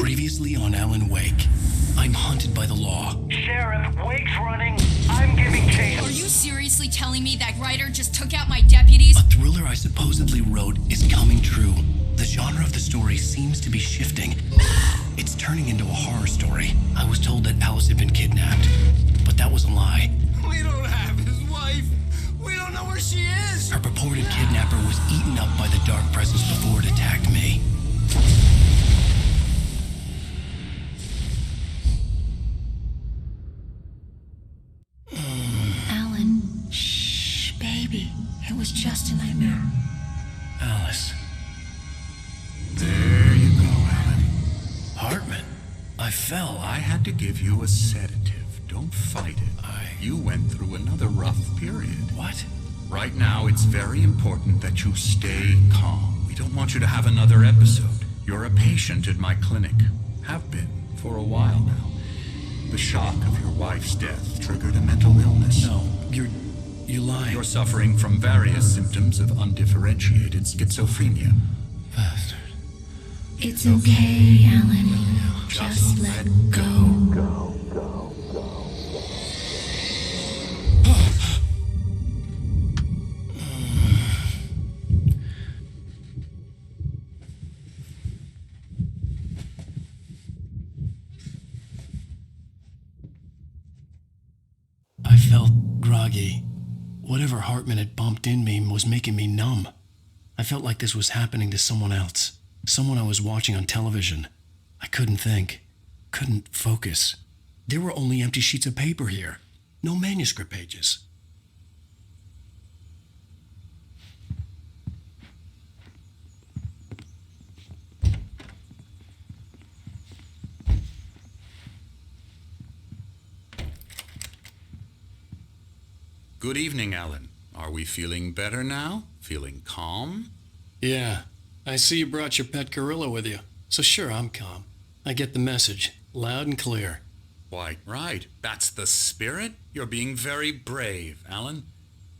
Previously on Alan Wake. I'm hunted by the law. Sheriff, Wake's running. I'm giving chase. Are you seriously telling me that writer just took out my deputies? A thriller I supposedly wrote is coming true. The genre of the story seems to be shifting. It's turning into a horror story. I was told that Alice had been kidnapped, but that was a lie. We don't have his wife. We don't know where she is. Her purported kidnapper was eaten up by the dark presence before it attacked me. Alan, shh, baby. It was just a nightmare. Alice. There you go, Alan. Hartman. I fell. I had to give you a sedative. Don't fight it. You went through another rough period. What? Right now, it's very important that you stay calm. We don't want you to have another episode. You're a patient at my clinic. Have been for a while now. The shock of your wife's death triggered a mental illness. No, you lie. You're suffering from various symptoms of undifferentiated schizophrenia. Bastard. It's okay, Alan. Just let go. I felt groggy. Whatever Hartman had bumped in me was making me numb. I felt like this was happening to someone else. Someone I was watching on television. I couldn't think. Couldn't focus. There were only empty sheets of paper here. No manuscript pages. Good evening, Alan. Are we feeling better now? Feeling calm? Yeah. I see you brought your pet gorilla with you. So sure, I'm calm. I get the message. Loud and clear. Why, right. That's the spirit. You're being very brave, Alan.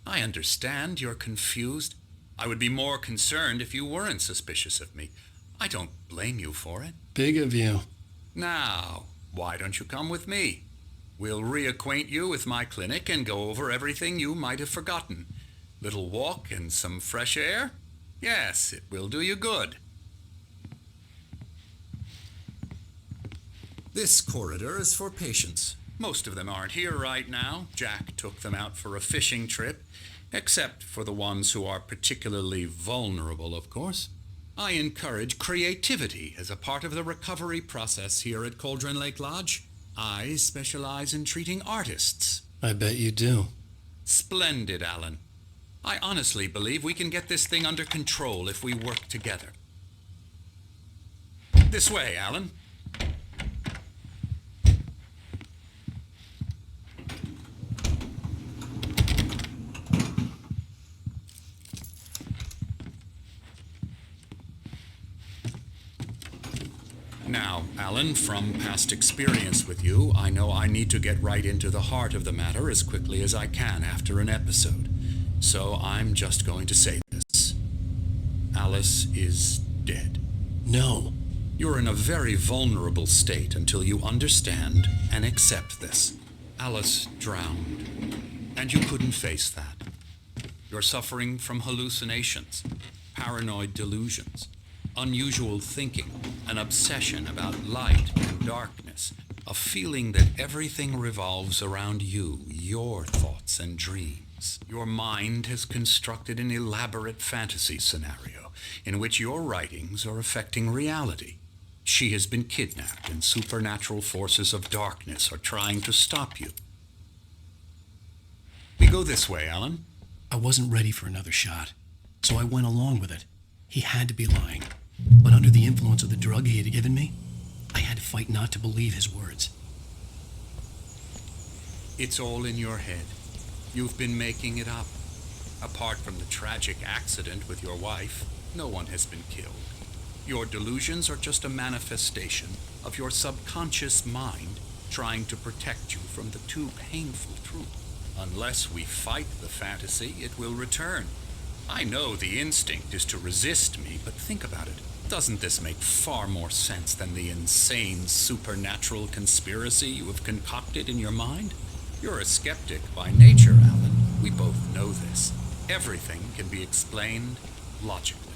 I understand you're confused. I would be more concerned if you weren't suspicious of me. I don't blame you for it. Big of you. Now, why don't you come with me? We'll reacquaint you with my clinic and go over everything you might have forgotten. Little walk and some fresh air? Yes, it will do you good. This corridor is for patients. Most of them aren't here right now. Jack took them out for a fishing trip, except for the ones who are particularly vulnerable, of course. I encourage creativity as a part of the recovery process here at Cauldron Lake Lodge. I specialize in treating artists. I bet you do. Splendid, Alan. I honestly believe we can get this thing under control if we work together. This way, Alan. Now, Alan, from past experience with you, I know I need to get right into the heart of the matter as quickly as I can after an episode. So I'm just going to say this. Alice is dead. No. You're in a very vulnerable state until you understand and accept this. Alice drowned, and you couldn't face that. You're suffering from hallucinations, paranoid delusions, unusual thinking, an obsession about light and darkness, a feeling that everything revolves around you, your thoughts and dreams. Your mind has constructed an elaborate fantasy scenario in which your writings are affecting reality. She has been kidnapped and supernatural forces of darkness are trying to stop you. We go this way, Alan. I wasn't ready for another shot, so I went along with it. He had to be lying. But under the influence of the drug he had given me, I had to fight not to believe his words. It's all in your head. You've been making it up. Apart from the tragic accident with your wife, no one has been killed. Your delusions are just a manifestation of your subconscious mind trying to protect you from the too painful truth. Unless we fight the fantasy, it will return. I know the instinct is to resist me, but think about it. Doesn't this make far more sense than the insane supernatural conspiracy you have concocted in your mind? You're a skeptic by nature, Alan. We both know this. Everything can be explained logically.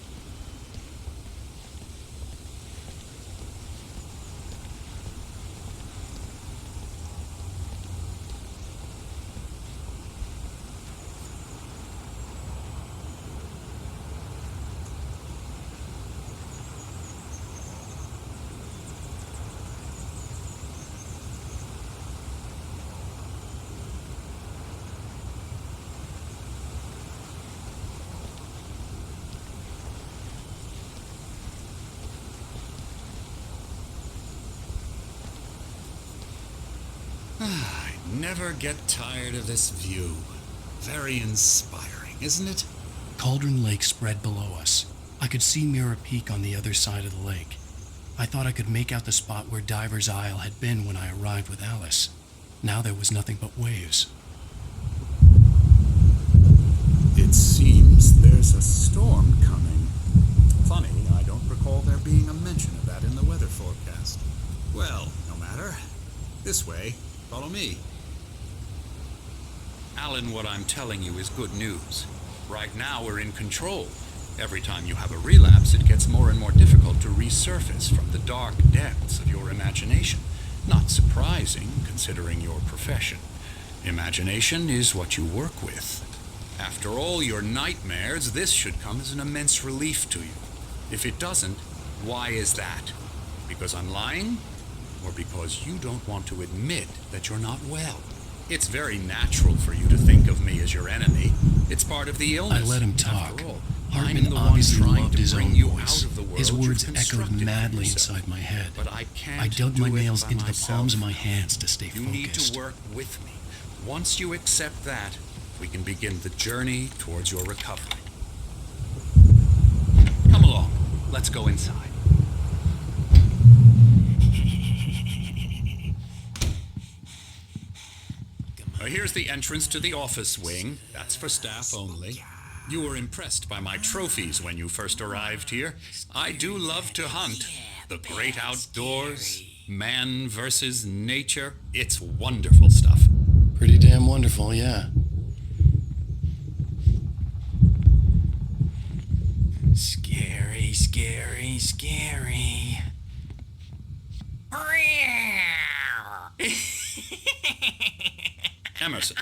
I never get tired of this view. Very inspiring, isn't it? Cauldron Lake spread below us. I could see Mirror Peak on the other side of the lake. I thought I could make out the spot where Diver's Isle had been when I arrived with Alice. Now there was nothing but waves. It seems there's a storm coming. Funny, I don't recall there being a mention of that in the weather forecast. Well, no matter. This way. Follow me. Alan, what I'm telling you is good news. Right now we're in control. Every time you have a relapse, it gets more and more difficult to resurface from the dark depths of your imagination. Not surprising, considering your profession. Imagination is what you work with. After all your nightmares, this should come as an immense relief to you. If it doesn't, why is that? Because I'm lying? Or because you don't want to admit that you're not well? It's very natural for you to think of me as your enemy. It's part of the illness. I let him talk. After all, Hartman I'm the one obviously trying loved to his bring own you voice. out of the world His words you've echoed constructed for madly yourself. inside my head. But I can't I dug do my it nails by into the myself. palms of my hands to stay You focused. need to work with me. Once you accept that, we can begin the journey towards your recovery. Come along. Let's go inside. Here's the entrance to the office wing. That's for staff only. You were impressed by my trophies when you first arrived here. I do love to hunt. The great outdoors, man versus nature. It's wonderful stuff. Pretty damn wonderful, yeah. Scary, scary, scary. Emerson.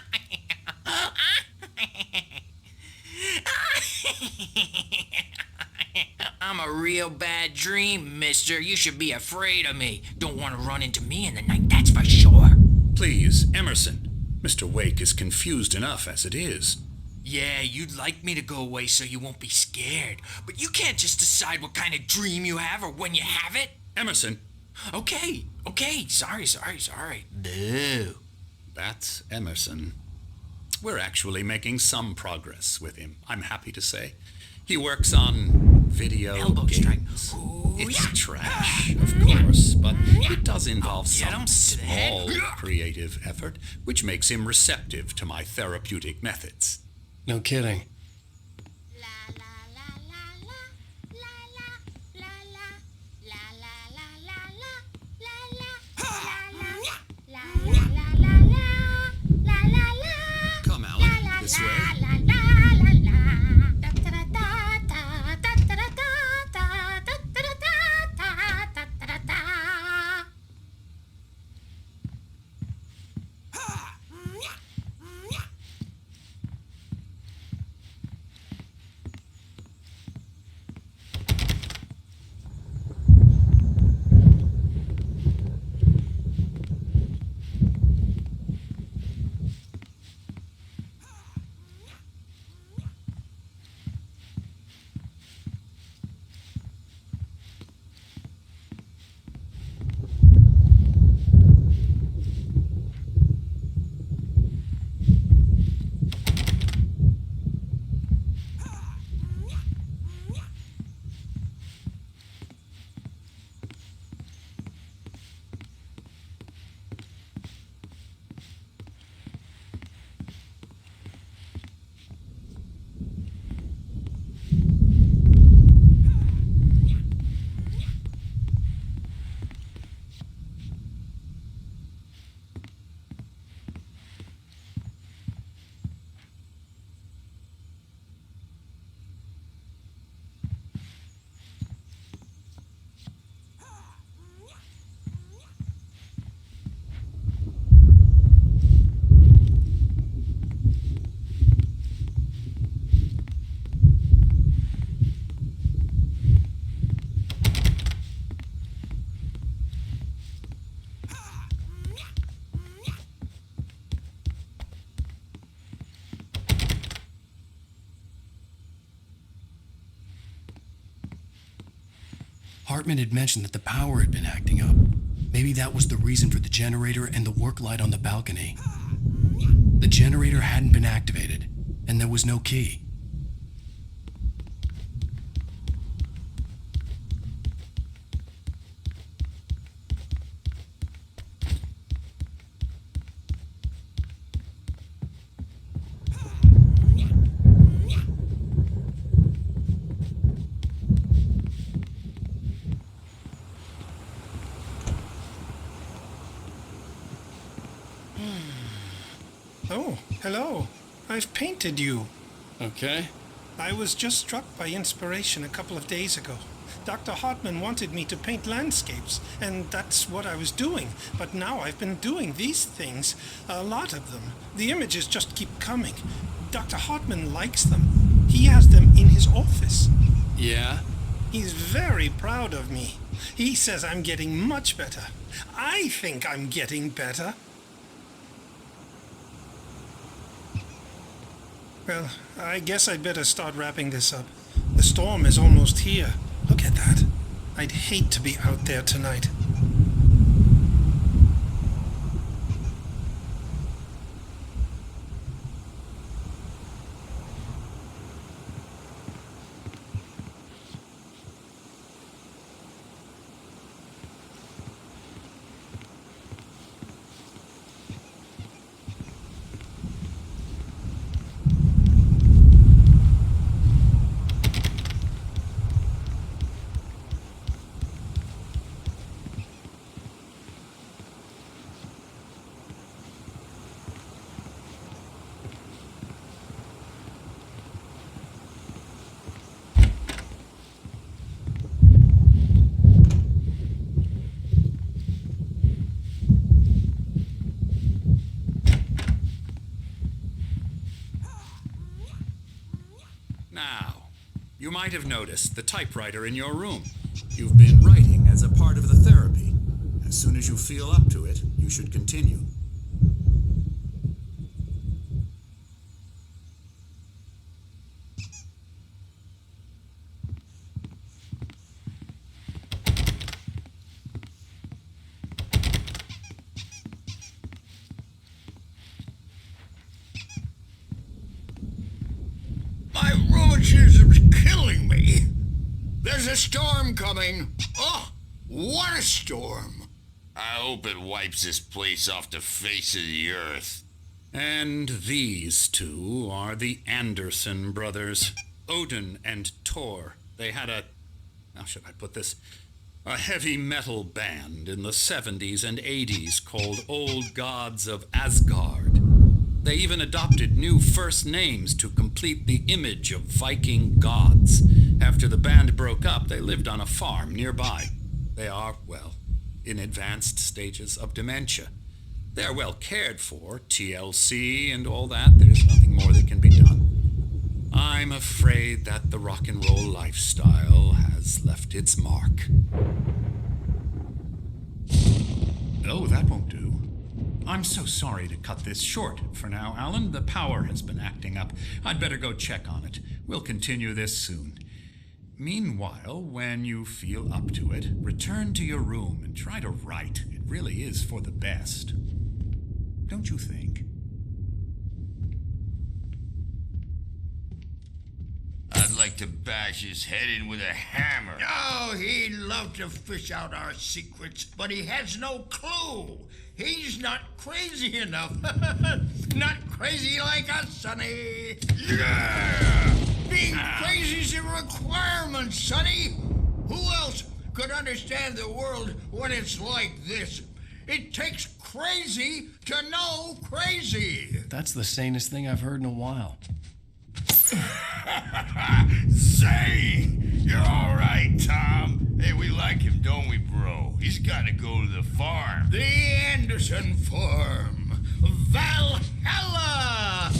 I'm a real bad dream, mister. You should be afraid of me. Don't want to run into me in the night, that's for sure. Please, Emerson. Mr. Wake is confused enough as it is. Yeah, you'd like me to go away so you won't be scared. But you can't just decide what kind of dream you have or when you have it. Emerson. Okay. Sorry. Boo. That's Emerson. We're actually making some progress with him, I'm happy to say. He works on video Elbow strike. games. Ooh, It's yeah. trash, of course, but it does involve Get some him to the head. small creative effort, which makes him receptive to my therapeutic methods. No kidding. Come, Alan. This way. Hartman had mentioned that the power had been acting up. Maybe that was the reason for the generator and the work light on the balcony. The generator hadn't been activated, and there was no key. Oh, hello. I've painted you. Okay. I was just struck by inspiration a couple of days ago. Dr. Hartman wanted me to paint landscapes, and that's what I was doing. But now I've been doing these things, a lot of them. The images just keep coming. Dr. Hartman likes them. He has them in his office. Yeah? He's very proud of me. He says I'm getting much better. I think I'm getting better. Well, I guess I'd better start wrapping this up. The storm is almost here. Look at that. I'd hate to be out there tonight. Now, you might have noticed the typewriter in your room. You've been writing as a part of the therapy. As soon as you feel up to it, you should continue. My rheumatism's killing me. There's a storm coming. Oh, what a storm. I hope it wipes this place off the face of the earth. And these two are the Anderson brothers, Odin and Tor. They had how should I put this? A heavy metal band in the 70s and 80s called Old Gods of Asgard. They even adopted new first names to complete the image of Viking gods. After the band broke up, they lived on a farm nearby. They are, well, in advanced stages of dementia. They're well cared for, TLC and all that. There's nothing more that can be done. I'm afraid that the rock and roll lifestyle has left its mark. Oh, that won't do. I'm so sorry to cut this short for now, Alan. The power has been acting up. I'd better go check on it. We'll continue this soon. Meanwhile, when you feel up to it, return to your room and try to write. It really is for the best. Don't you think? I'd like to bash his head in with a hammer. Oh, he'd love to fish out our secrets, but he has no clue. He's not crazy enough. Not crazy like us, Sonny. Yeah! Being crazy's a requirement, Sonny. Who else could understand the world when it's like this? It takes crazy to know crazy. That's the sanest thing I've heard in a while. Zane! You're all right, Tom. Hey, we like him, don't we, bro? He's got to go to the farm. The Anderson farm. Valhalla!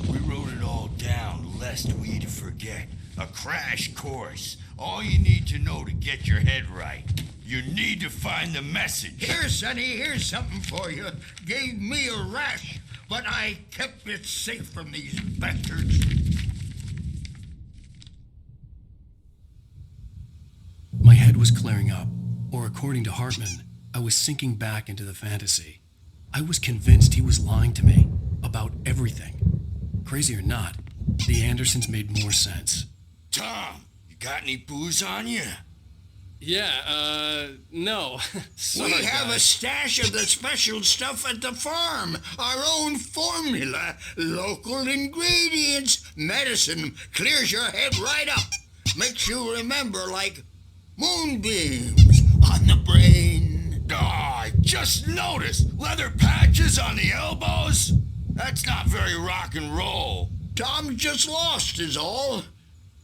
We wrote it all down, lest we forget. A crash course. All you need to know to get your head right. You need to find the message. Here, Sonny, here's something for you. Gave me a rash, but I kept it safe from these bastards. My head head was clearing up, or according to Hartman, I was sinking back into the fantasy. I was convinced he was lying to me about everything. Crazy or not, the Andersons made more sense. Tom, you got any booze on you? Yeah, no. We have a stash of the special stuff at the farm. Our own formula. Local ingredients. Medicine clears your head right up. Makes you remember like moonbeams on the brain. Oh, I just noticed. Leather patches on the elbows? That's not very rock and roll. Tom just lost is all.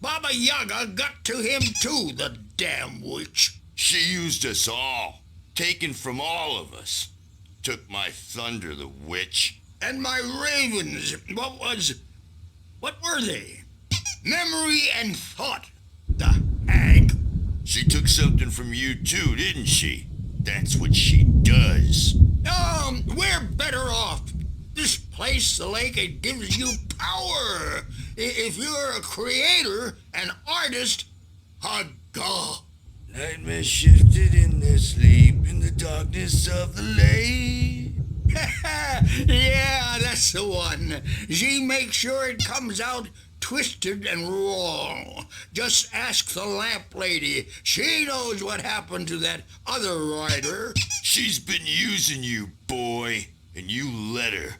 Baba Yaga got to him too, the damn witch. She used us all. Taken from all of us. Took my thunder, the witch. And my ravens. What were they? Memory and thought. The hag. She took something from you too, didn't she? That's what she does. We're better off. This place, the lake, it gives you power. If you're a creator, an artist, haga. Nightmare shifted in their sleep in the darkness of the lake. Yeah, that's the one. She makes sure it comes out twisted and wrong. Just ask the lamp lady. She knows what happened to that other rider. She's been using you, boy, and you let her.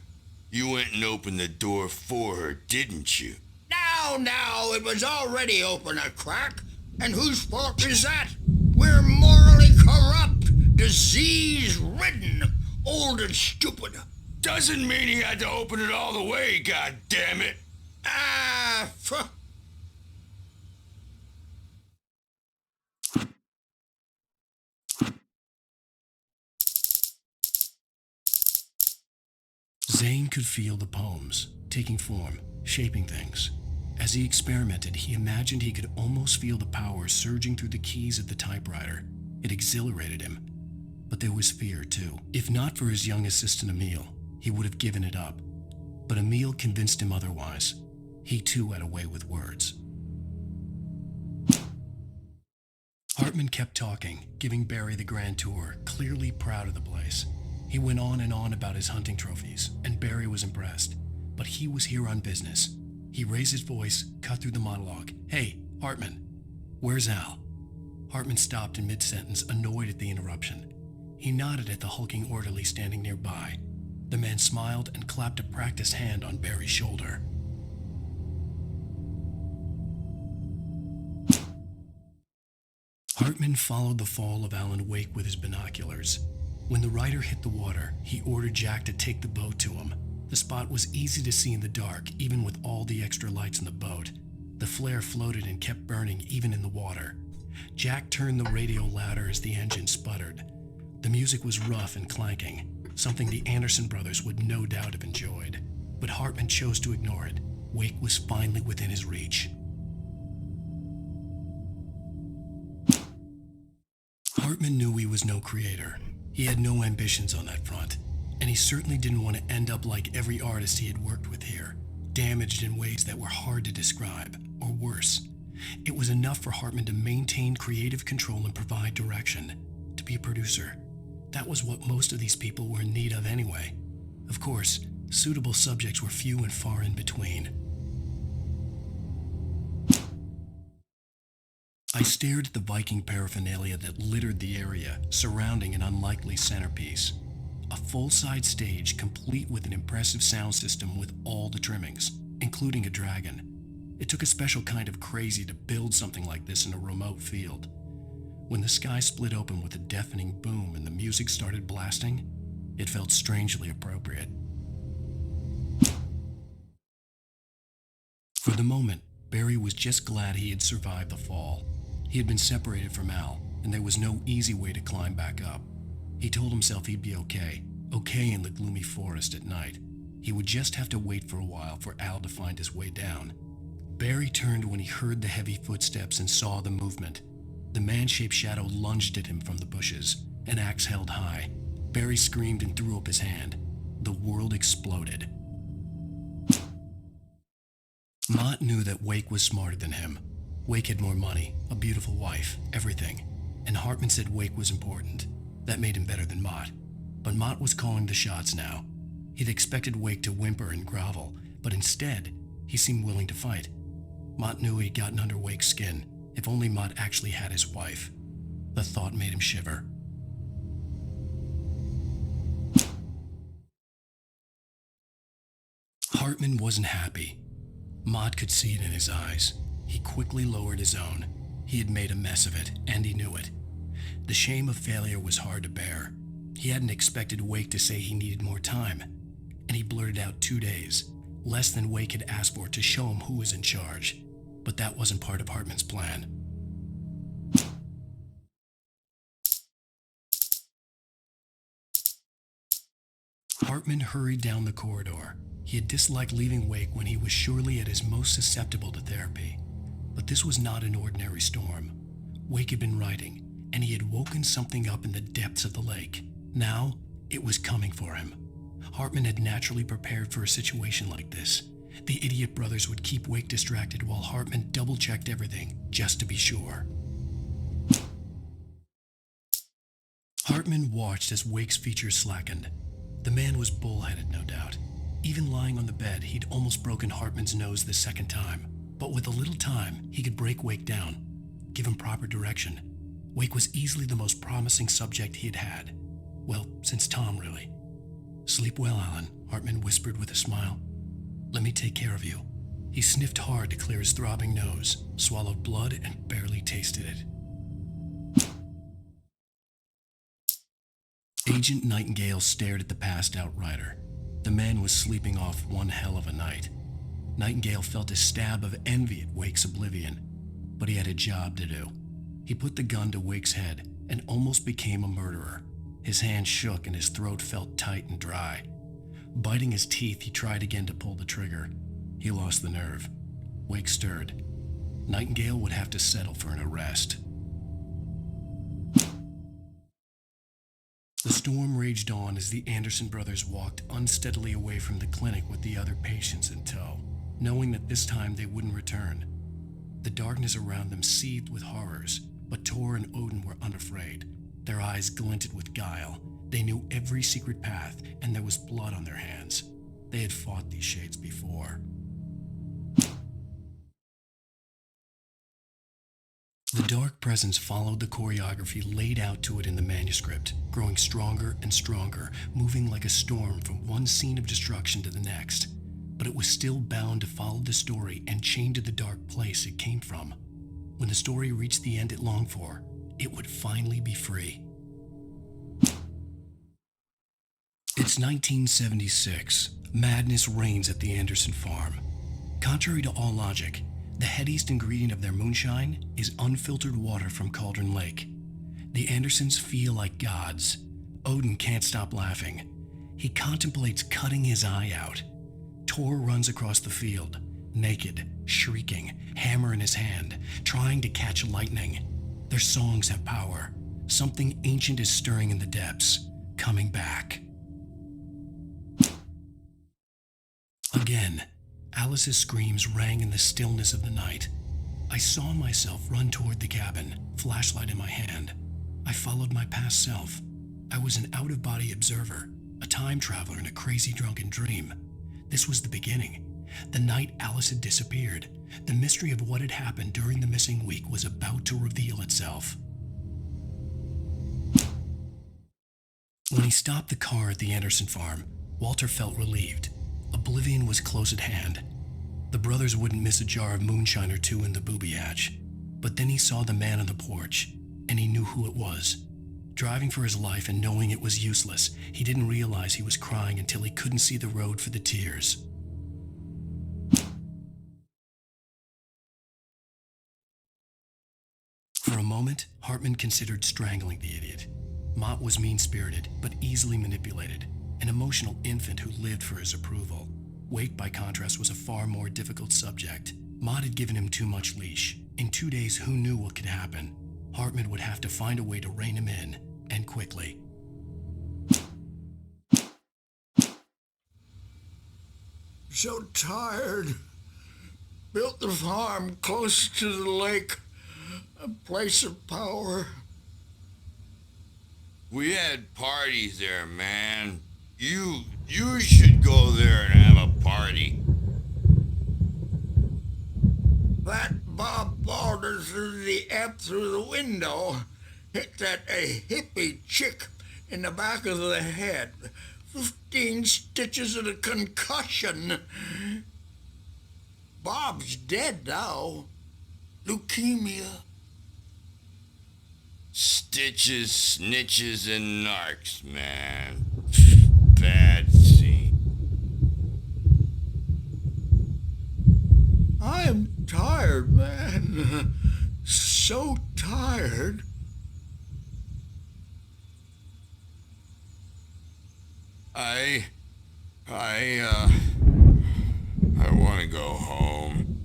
You went and opened the door for her, didn't you? Now, it was already open a crack. And whose fault is that? We're morally corrupt, disease-ridden, old and stupid. Doesn't mean he had to open it all the way, goddammit. Zane could feel the poems, taking form, shaping things. As he experimented, he imagined he could almost feel the power surging through the keys of the typewriter. It exhilarated him. But there was fear, too. If not for his young assistant Emil, he would have given it up. But Emil convinced him otherwise. He too had a way with words. Hartman kept talking, giving Barry the grand tour, clearly proud of the place. He went on and on about his hunting trophies, and Barry was impressed. But he was here on business. He raised his voice, cut through the monologue. "Hey, Hartman, where's Al?" Hartman stopped in mid-sentence, annoyed at the interruption. He nodded at the hulking orderly standing nearby. The man smiled and clapped a practiced hand on Barry's shoulder. Hartman followed the fall of Alan Wake with his binoculars. When the rider hit the water, he ordered Jack to take the boat to him. The spot was easy to see in the dark, even with all the extra lights in the boat. The flare floated and kept burning even in the water. Jack turned the radio louder as the engine sputtered. The music was rough and clanking, something the Anderson brothers would no doubt have enjoyed. But Hartman chose to ignore it. Wake was finally within his reach. Hartman knew he was no creator. He had no ambitions on that front, and he certainly didn't want to end up like every artist he had worked with here, damaged in ways that were hard to describe, or worse. It was enough for Hartman to maintain creative control and provide direction, to be a producer. That was what most of these people were in need of anyway. Of course, suitable subjects were few and far in between. I stared at the Viking paraphernalia that littered the area, surrounding an unlikely centerpiece. A full-size stage complete with an impressive sound system with all the trimmings, including a dragon. It took a special kind of crazy to build something like this in a remote field. When the sky split open with a deafening boom and the music started blasting, it felt strangely appropriate. For the moment, Barry was just glad he had survived the fall. He had been separated from Al, and there was no easy way to climb back up. He told himself he'd be okay in the gloomy forest at night. He would just have to wait for a while for Al to find his way down. Barry turned when he heard the heavy footsteps and saw the movement. The man-shaped shadow lunged at him from the bushes, an axe held high. Barry screamed and threw up his hand. The world exploded. Mott knew that Wake was smarter than him. Wake had more money, a beautiful wife, everything. and Hartman said Wake was important. That made him better than Mott. But Mott was calling the shots now. He'd expected Wake to whimper and grovel, but instead, he seemed willing to fight. Mott knew he'd gotten under Wake's skin. If only Mott actually had his wife. The thought made him shiver. Hartman wasn't happy. Mott could see it in his eyes. He quickly lowered his own. He had made a mess of it, and he knew it. The shame of failure was hard to bear. He hadn't expected Wake to say he needed more time, and he blurted out 2 days, less than Wake had asked for to show him who was in charge. But that wasn't part of Hartman's plan. Hartman hurried down the corridor. He had disliked leaving Wake when he was surely at his most susceptible to therapy. But this was not an ordinary storm. Wake had been writing, and he had woken something up in the depths of the lake. Now, it was coming for him. Hartman had naturally prepared for a situation like this. The idiot brothers would keep Wake distracted while Hartman double-checked everything, just to be sure. Hartman watched as Wake's features slackened. The man was bullheaded, no doubt. Even lying on the bed, he'd almost broken Hartman's nose the second time. But with a little time, he could break Wake down, give him proper direction. Wake was easily the most promising subject he had had. Well, since Tom, really. "Sleep well, Alan," Hartman whispered with a smile. "Let me take care of you." He sniffed hard to clear his throbbing nose, swallowed blood, and barely tasted it. Agent Nightingale stared at the passed-out rider. The man was sleeping off one hell of a night. Nightingale felt a stab of envy at Wake's oblivion, but he had a job to do. He put the gun to Wake's head and almost became a murderer. His hand shook and his throat felt tight and dry. Biting his teeth, he tried again to pull the trigger. He lost the nerve. Wake stirred. Nightingale would have to settle for an arrest. The storm raged on as the Anderson brothers walked unsteadily away from the clinic with the other patients in tow, knowing that this time they wouldn't return. The darkness around them seethed with horrors, but Tor and Odin were unafraid. Their eyes glinted with guile. They knew every secret path, and there was blood on their hands. They had fought these shades before. The dark presence followed the choreography laid out to it in the manuscript, growing stronger and stronger, moving like a storm from one scene of destruction to the next. But it was still bound to follow the story and chained to the dark place it came from. When the story reached the end it longed for, it would finally be free. It's 1976. Madness reigns at the Anderson farm. Contrary to all logic, the headiest ingredient of their moonshine is unfiltered water from Cauldron Lake. The Andersons feel like gods. Odin can't stop laughing. He contemplates cutting his eye out. Tor runs across the field, naked, shrieking, hammer in his hand, trying to catch lightning. Their songs have power. Something ancient is stirring in the depths, coming back. Again, Alice's screams rang in the stillness of the night. I saw myself run toward the cabin, flashlight in my hand. I followed my past self. I was an out-of-body observer, a time traveler in a crazy drunken dream. This was the beginning. The night Alice had disappeared. The mystery of what had happened during the missing week was about to reveal itself. When he stopped the car at the Anderson farm, Walter felt relieved. Oblivion was close at hand. The brothers wouldn't miss a jar of moonshine or two in the booby hatch. But then he saw the man on the porch, and he knew who it was. Driving for his life and knowing it was useless, he didn't realize he was crying until he couldn't see the road for the tears. For a moment, Hartman considered strangling the idiot. Mott was mean-spirited, but easily manipulated. An emotional infant who lived for his approval. Wake, by contrast, was a far more difficult subject. Mott had given him too much leash. In 2 days, who knew what could happen? Hartman would have to find a way to rein him in, and quickly. So tired. Built the farm close to the lake. A place of power. We had parties there, man. You should go there and have a party. That Bob Balders threw the F through the window. Hit that hippie chick in the back of the head. 15 stitches and a concussion. Bob's dead now. Leukemia. Stitches, snitches, and narcs, man. Bad scene. I'm tired, man. So tired. I want to go home.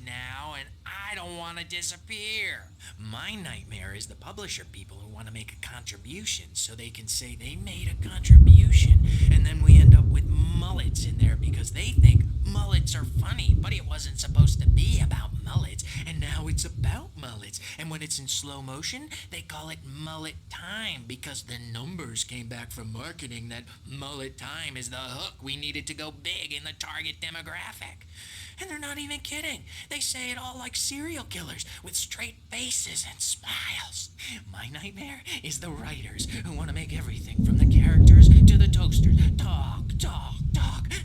Now, and I don't want to disappear. My nightmare is the publisher people who want to make a contribution so they can say they made a contribution, and then we end up with mullets in there because they think mullets are funny, but it wasn't supposed to be about mullets, and now it's about mullets, and when it's in slow motion, they call it mullet time because the numbers came back from marketing that mullet time is the hook we needed to go big in the target demographic. And they're not even kidding. They say it all like serial killers with straight faces and smiles. My nightmare is the writers who want to make everything from the characters to the toasters talk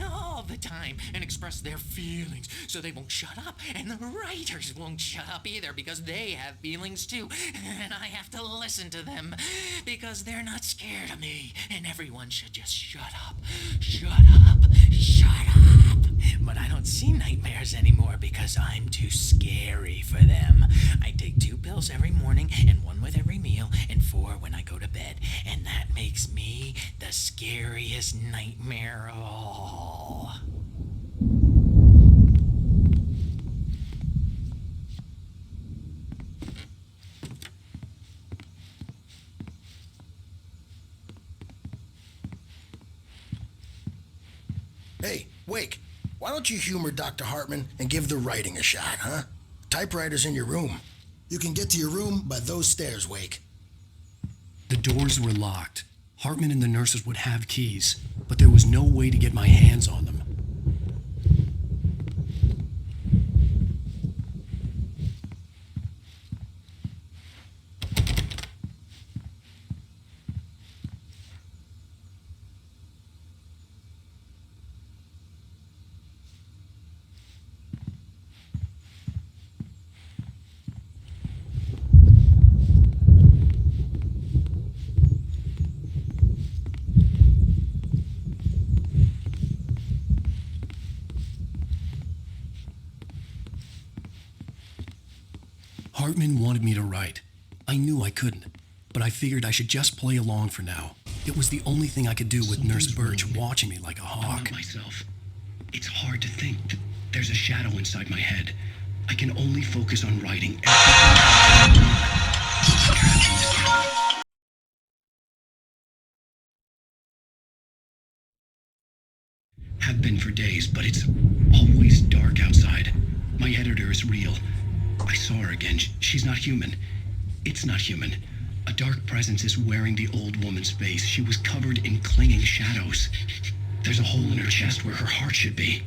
all the time and express their feelings so they won't shut up, and the writers won't shut up either because they have feelings too, and I have to listen to them because they're not scared of me, and everyone should just shut up. But I don't see nightmares anymore because I'm too scary for them. I take 2 pills every morning and 1 with every meal and 4 when I go to bed, and that makes me the scariest nightmare of all. Hey, Wake, why don't you humor Dr. Hartman and give the writing a shot, huh? Typewriter's in your room. You can get to your room by those stairs, Wake. The doors were locked. Hartman and the nurses would have keys, but there was no way to get my hands on them. Hartman wanted me to write. I knew I couldn't, but I figured I should just play along for now. It was the only thing I could do with Nurse Birch watching me like a hawk. Myself. It's hard to think that there's a shadow inside my head. I can only focus on writing. Have been for days, but it's always dark outside. My editor is real. I saw her again. She's not human. It's not human. A dark presence is wearing the old woman's face. She was covered in clinging shadows. There's a hole in her chest where her heart should be.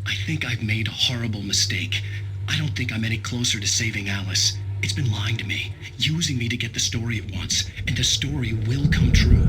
I think I've made a horrible mistake. I don't think I'm any closer to saving Alice. It's been lying to me, using me to get the story it wants, and the story will come true.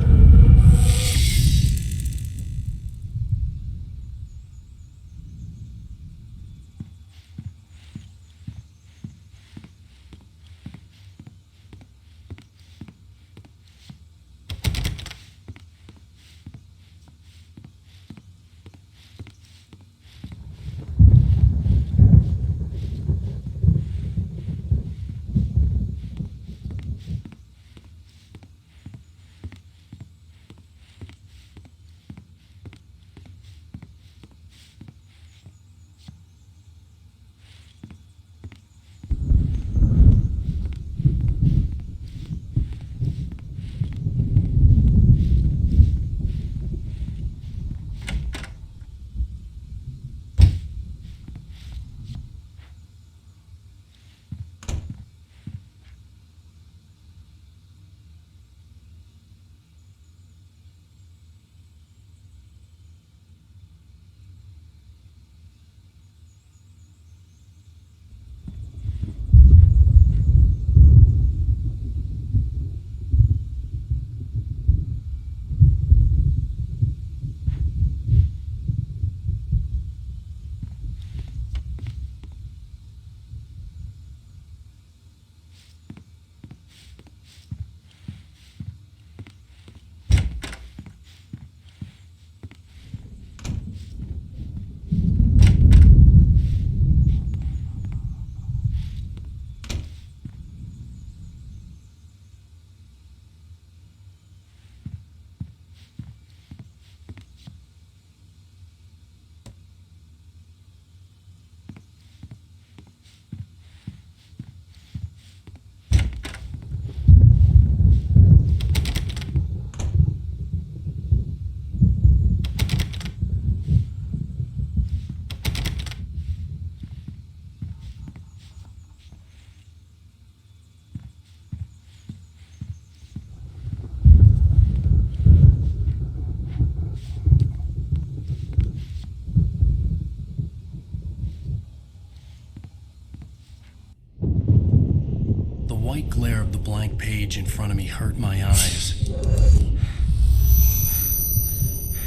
white glare of the blank page in front of me hurt my eyes.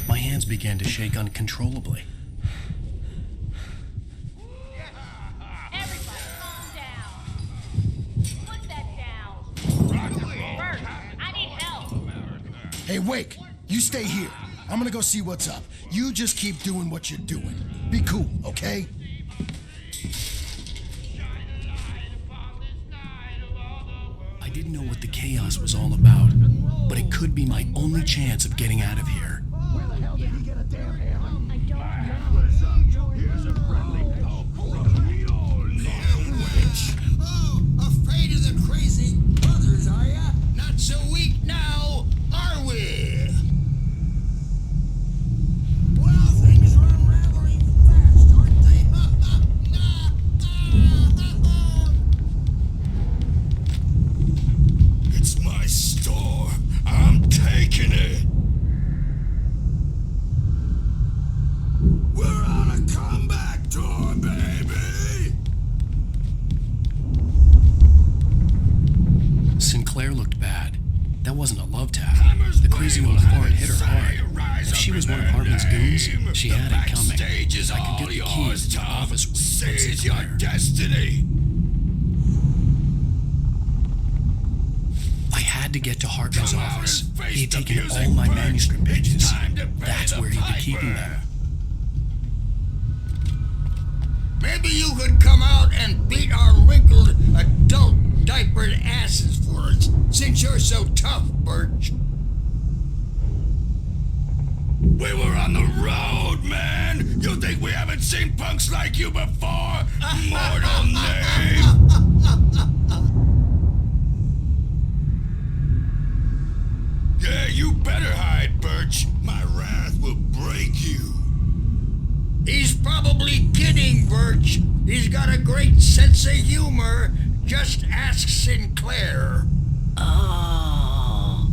My hands began to shake uncontrollably. Everybody, calm down. Put that down. Bert, I need help. Hey, Wake, you stay here. I'm gonna go see what's up. You just keep doing what you're doing. Be cool, okay? I didn't know what the chaos was all about, but it could be my only chance of getting out of here. Where the hell did he get a damn hammer? I don't know. Here's a friendly Oh, afraid of the crazy brothers, are ya? Not so weak now, are we? Well, things are unraveling fast, aren't they? It's my store. I'm taking it. We're on a comeback tour, baby. Sinclair looked bad. That wasn't a love tap. The crazy old fart hit her hard. If she was one of Hartman's goons, she had it coming. I could get the keys to the office with Seize your Sinclair. destiny. I had to get to Hartman's Come out office. and face He had the taken music, all my Bert. manuscript It's pages. time to pay That's the where he'd be piper. keeping them. Maybe you could come out and beat our wrinkled, adult diapered asses for us, since you're so tough, Birch. We were on the road, man. You think we haven't seen punks like you before? Mortal name. Yeah, you better hide, Birch. My wrath will break you. He's probably kidding, Birch. He's got a great sense of humor. Just ask Sinclair. Oh.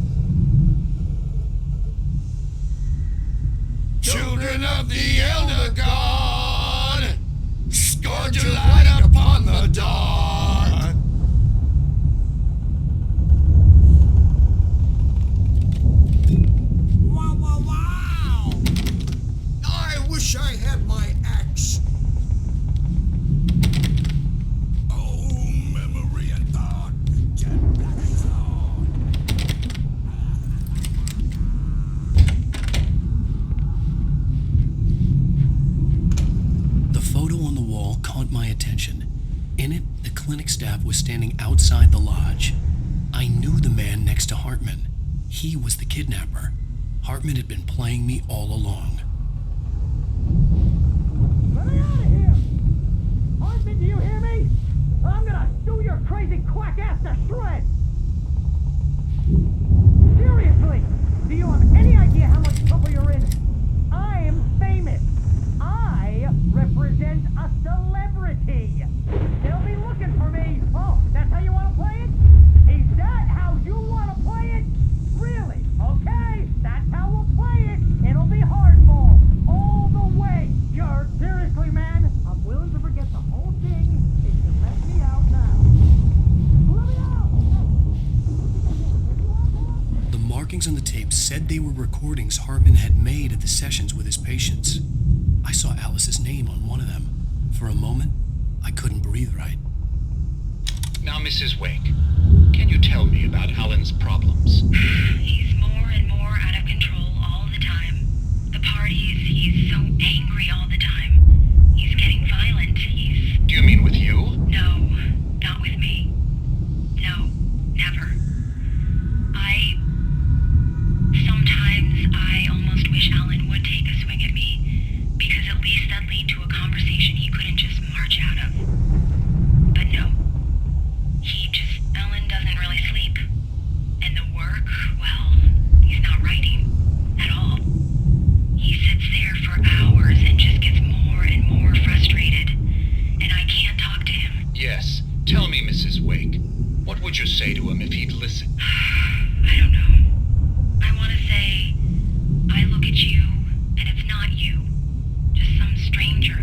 Children of the Elder God, scourge your light upon the dawn. Wow, wow, wow! I wish I had my axe. Oh, memory and thought, jet black thought. The photo on the wall caught my attention. In it, the clinic staff was standing outside the lodge. I knew the man next to Hartman. He was the kidnapper. Hartman had been playing me all along. Let me out of here! Hartman, do you hear me? I'm gonna sue your crazy quack ass to shreds! Seriously! Do you have any idea how much trouble you're in? I'm famous! I represent a celebrity! They'll be looking for me! Oh, that's how you want to play it? Is that how you want to play it? Really? Okay, that's how we'll play it! It'll be hardball! All the way! You're seriously, man! I'm willing to forget the whole thing if you let me out now. Let me out! The markings on the tape said they were recordings Hartman had made at the sessions with his patients. I saw Alice's name on one of them. For a moment, I couldn't breathe right. Now, Mrs. Wake, can you tell me about Alan's problems? He's more and more out of control all the time. The parties, he's so angry all the time. He's getting violent. Do you mean with you? No, not with me. No, never. Sometimes I almost wish Alan would take a swing at me, because at least that'd lead to a conversation he couldn't just march out of. But no. Alan doesn't really sleep. And the work, well, he's not writing at all. He sits there for hours and just gets more and more frustrated. And I can't talk to him. Yes. Tell me, Mrs. Wake. What would you say to him if he'd listen? I don't know. I want to say, I look at you, and it's not you. Just some stranger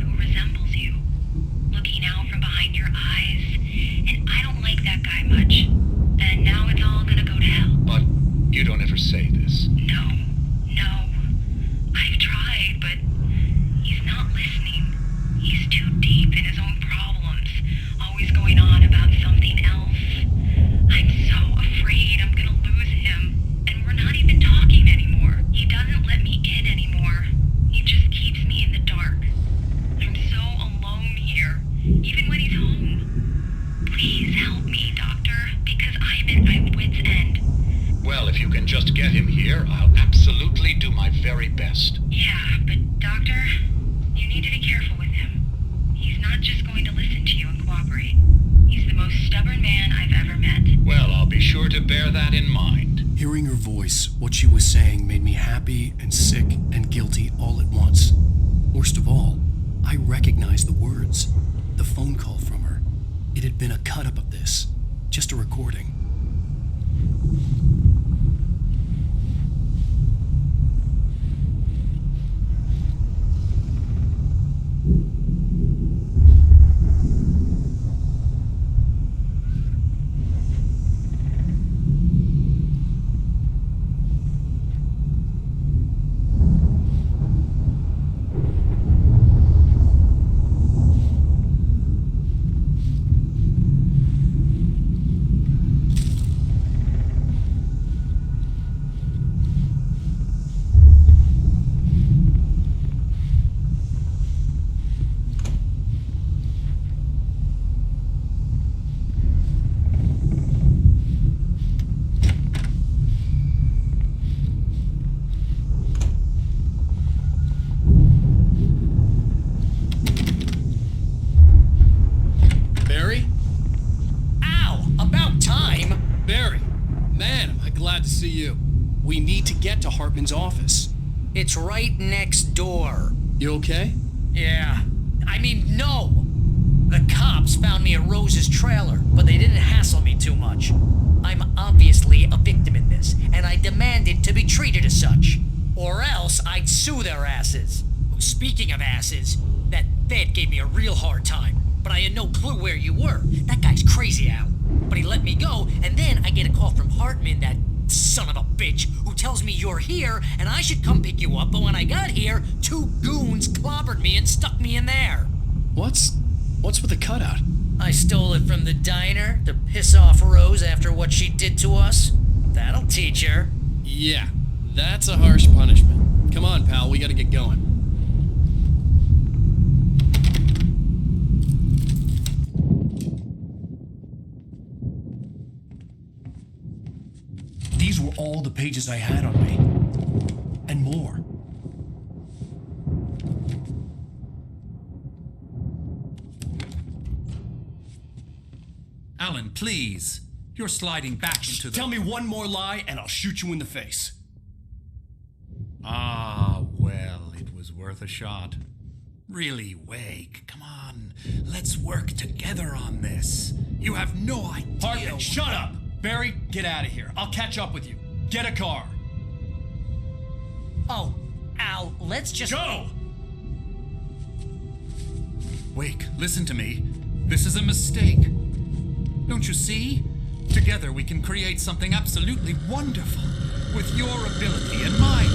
very best. Yeah, but Doctor, you need to be careful with him. He's not just going to listen to you and cooperate. He's the most stubborn man I've ever met. Well, I'll be sure to bear that in mind. Hearing her voice, what she was saying made me happy and sick and guilty all at once. Worst of all, I recognized the words. The phone call from her. It had been a cut-up of this. Just a recording. We need to get to Hartman's office. It's right next door. You okay? Yeah. I mean, no! The cops found me at Rose's trailer, but they didn't hassle me too much. I'm obviously a victim in this, and I demanded to be treated as such. Or else I'd sue their asses. Speaking of asses, that vet gave me a real hard time, but I had no clue where you were. That guy's crazy, Al. But he let me go, and then I get a call from Hartman, that son of a bitch, who tells me you're here and I should come pick you up, but when I got here, 2 goons clobbered me and stuck me in there. What's with the cutout? I stole it from the diner to piss off Rose after what she did to us. That'll teach her. Yeah, that's a harsh punishment. Come on, pal, we gotta get going. These were all the pages I had on me. And more. Alan, please. You're sliding back into the... Tell me one more lie and I'll shoot you in the face. Ah, well, it was worth a shot. Really, Wake, come on. Let's work together on this. You have no idea... Hartman, shut up! Barry, get out of here. I'll catch up with you. Get a car. Oh, Al, let's just... Go! Wake, listen to me. This is a mistake. Don't you see? Together we can create something absolutely wonderful. With your ability and mine.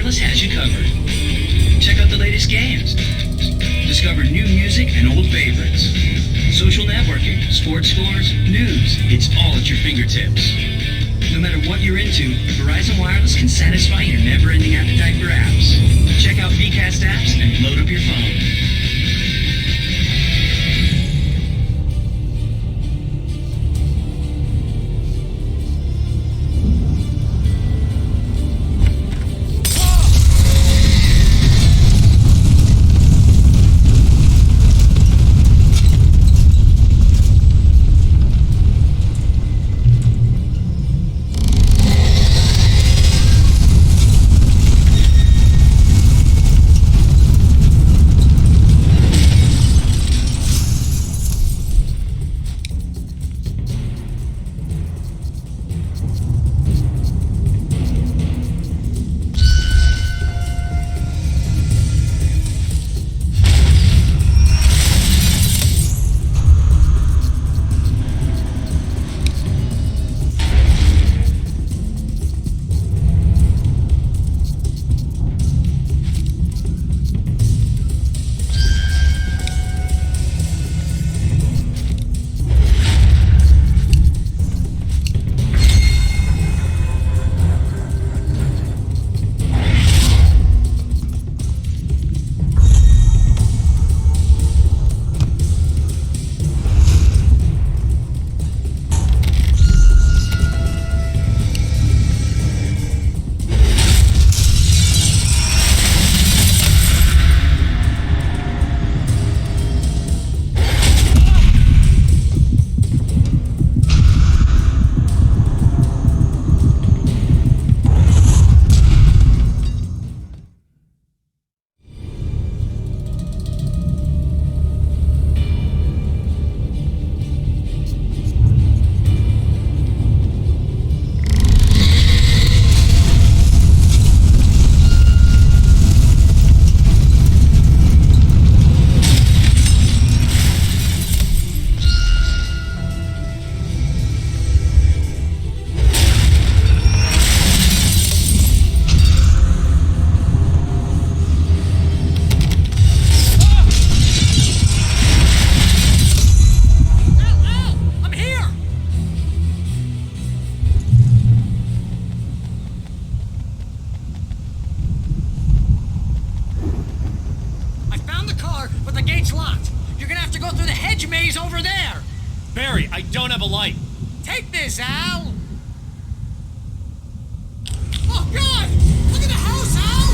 Atlas has you covered. Check out the latest games. Discover new music and old favorites. Social networking, sports scores, news. It's all at your fingertips. No matter what you're into, Verizon Wireless can satisfy your never-ending appetite for apps. Check out VCast apps and load up your phone. Barry, I don't have a light. Take this, Al! Oh, God! Look at the house, Al!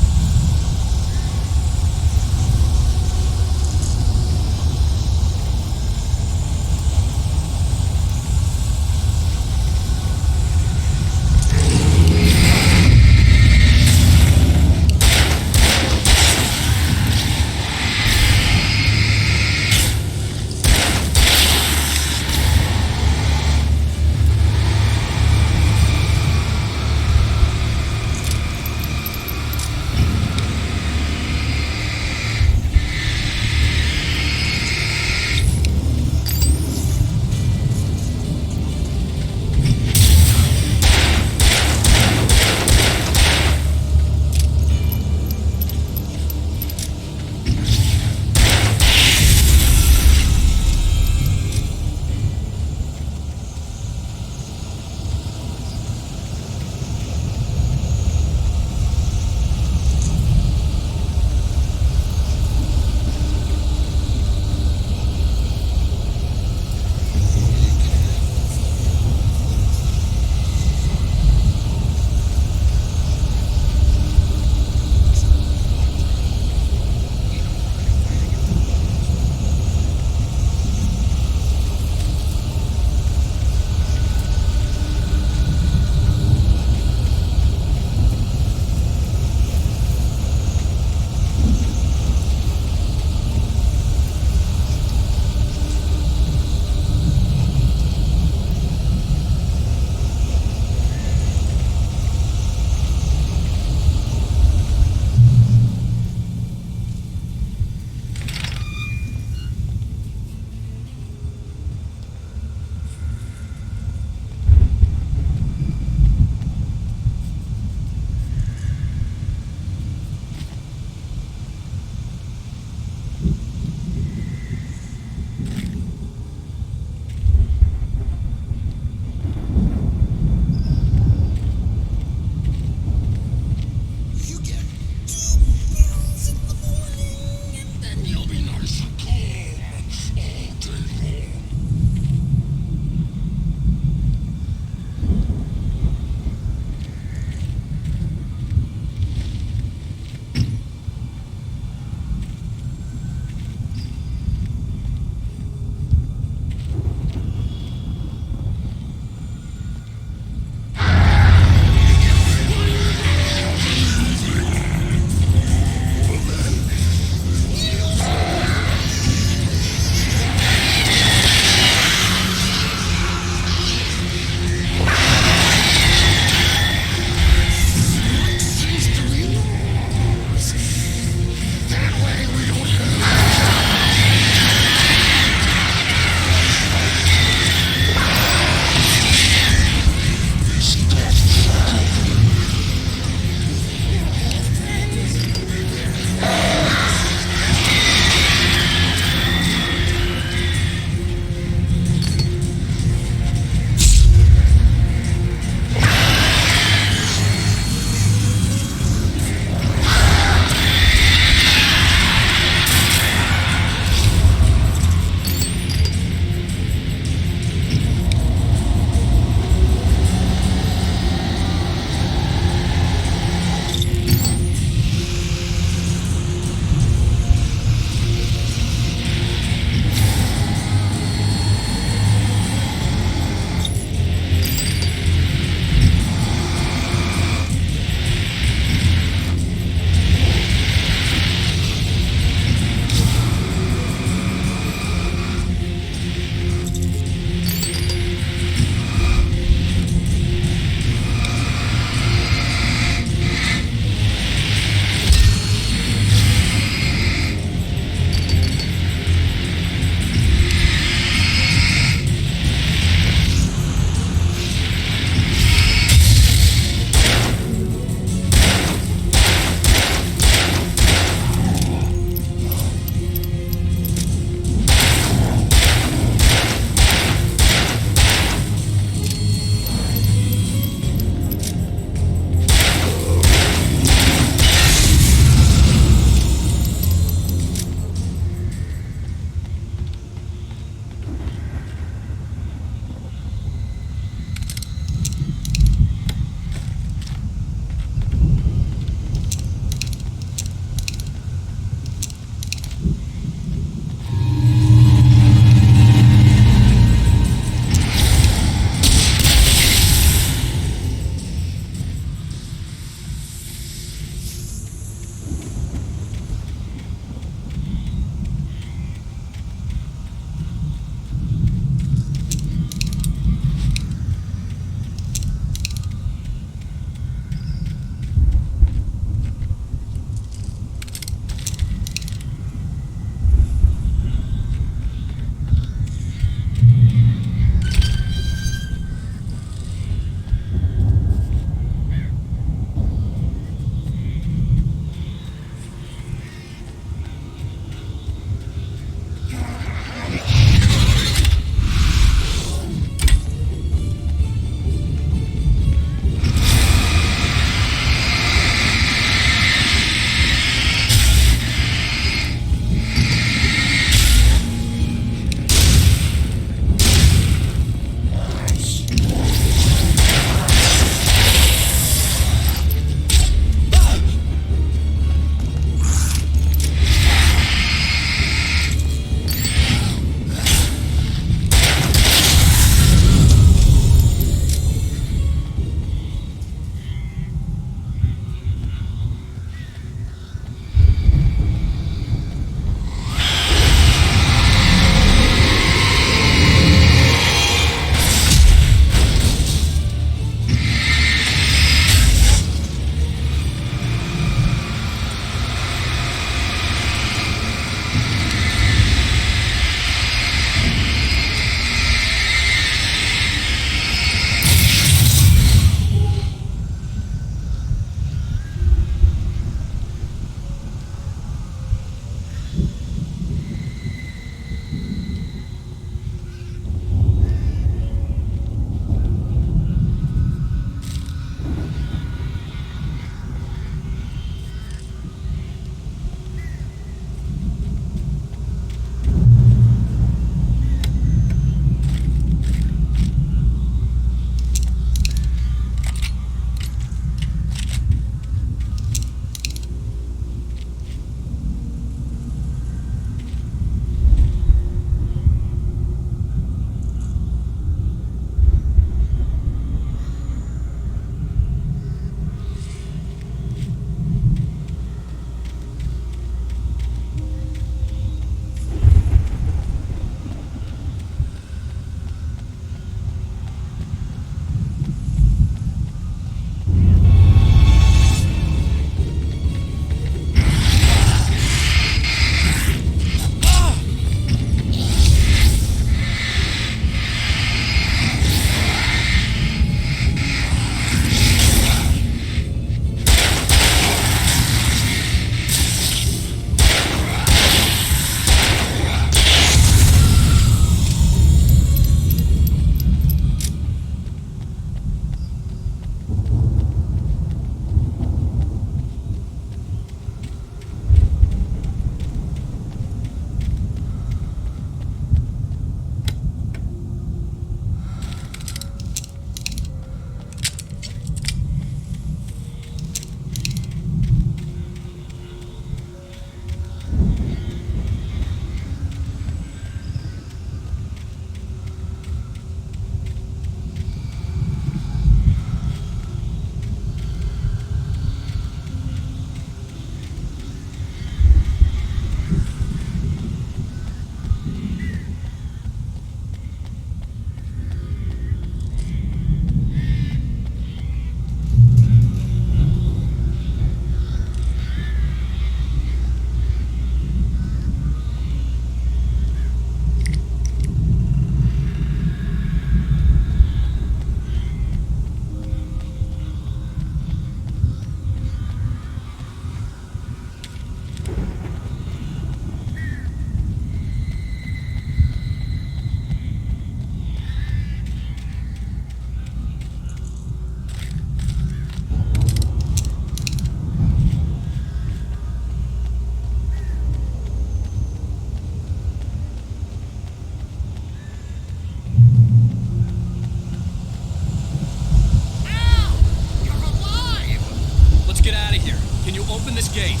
gate.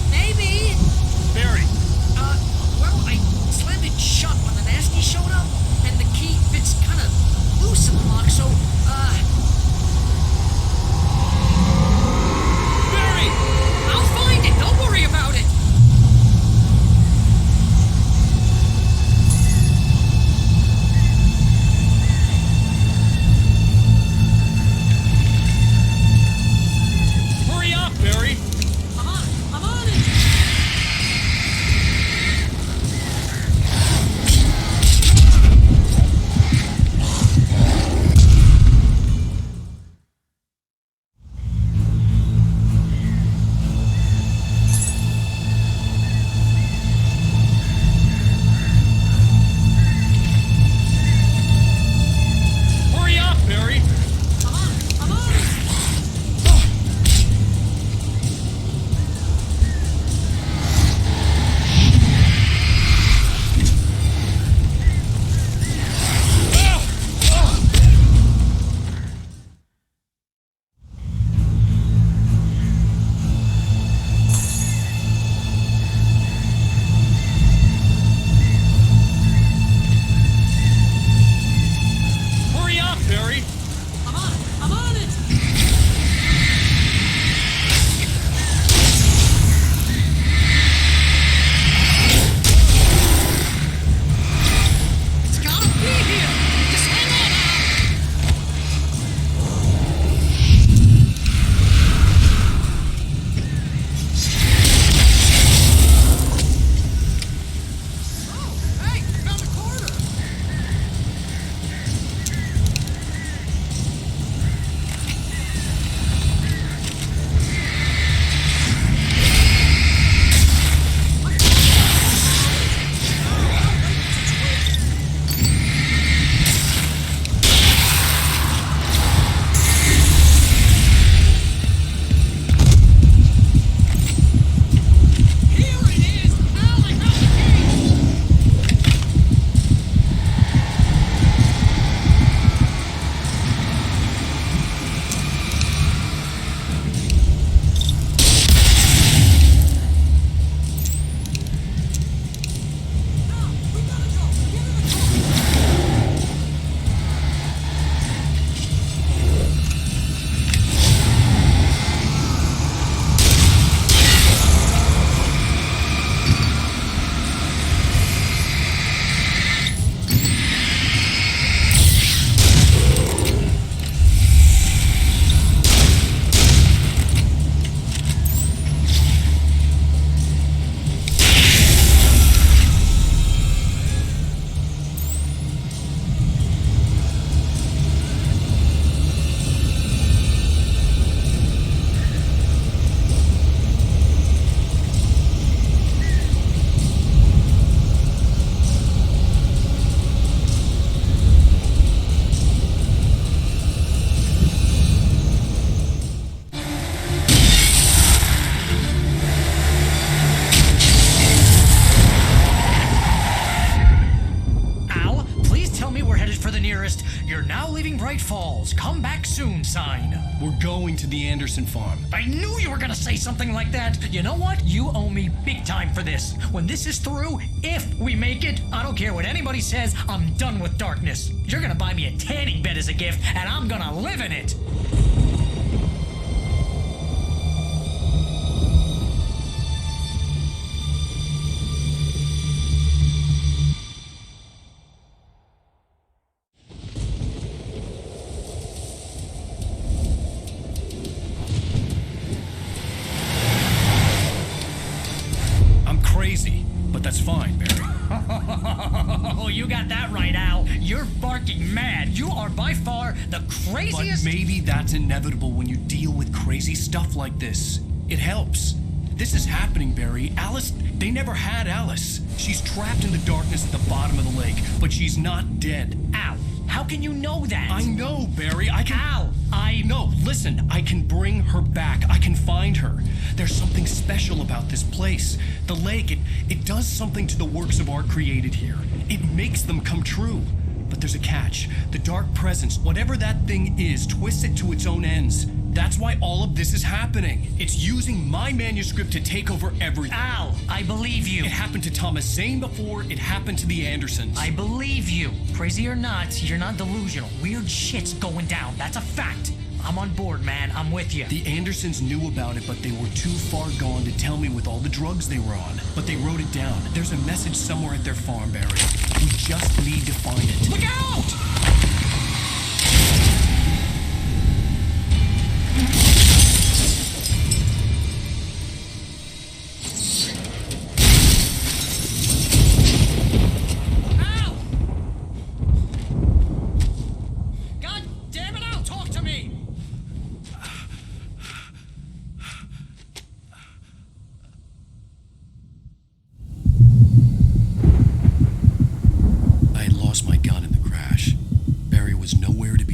Maybe. Barry, Well, I slammed it shut when the nasty showed up, and the key fits kind of loose in the lock, so, Barry! I'll find it. Don't worry about it. Hurry up, Barry! I'm on it. Hurry up, Barry! I'm on it. Hurry up, Barry! I'm on it. It's gotta be here. Just hang on, Al. Hey, found a corner. Here it is! Al, I found the key! Al, we gotta go! Get in the car! Al, please tell me we're headed for the nearest "You're now leaving Bright Falls. Come back soon" sign. We're going to the Anderson farm. I knew you were gonna say something like that. You know what? You owe me big time for this. When this is through, if we make it, I don't care what anybody says, I'm done with darkness. You're gonna buy me a tanning bed as a gift, and I'm gonna live in it. I'm crazy, but that's fine, Barry. Oh, you got that right, Al. You're barking mad. You are by far the But craziest. maybe that's inevitable when you deal with crazy stuff like this. It helps. This is happening, Barry. Alice, they never had Alice. She's trapped in the darkness at the bottom of the lake, but she's not dead. Al, how can you know that? I know, Barry. I can... Al, No, listen. I can bring her back. I can find her. There's something special about this place. The lake, it does something to the works of art created here. It makes them come true. But there's a catch. The dark presence, whatever that thing is, twists it to its own ends. That's why all of this is happening. It's using my manuscript to take over everything. Al, I believe you. It happened to Thomas Zane before, it happened to the Andersons. I believe you. Crazy or not, you're not delusional. Weird shit's going down. That's a fact. I'm on board, man. I'm with you. The Andersons knew about it, but they were too far gone to tell me with all the drugs they were on. But they wrote it down. There's a message somewhere at their farm, Barry. We just need to find it. Look out!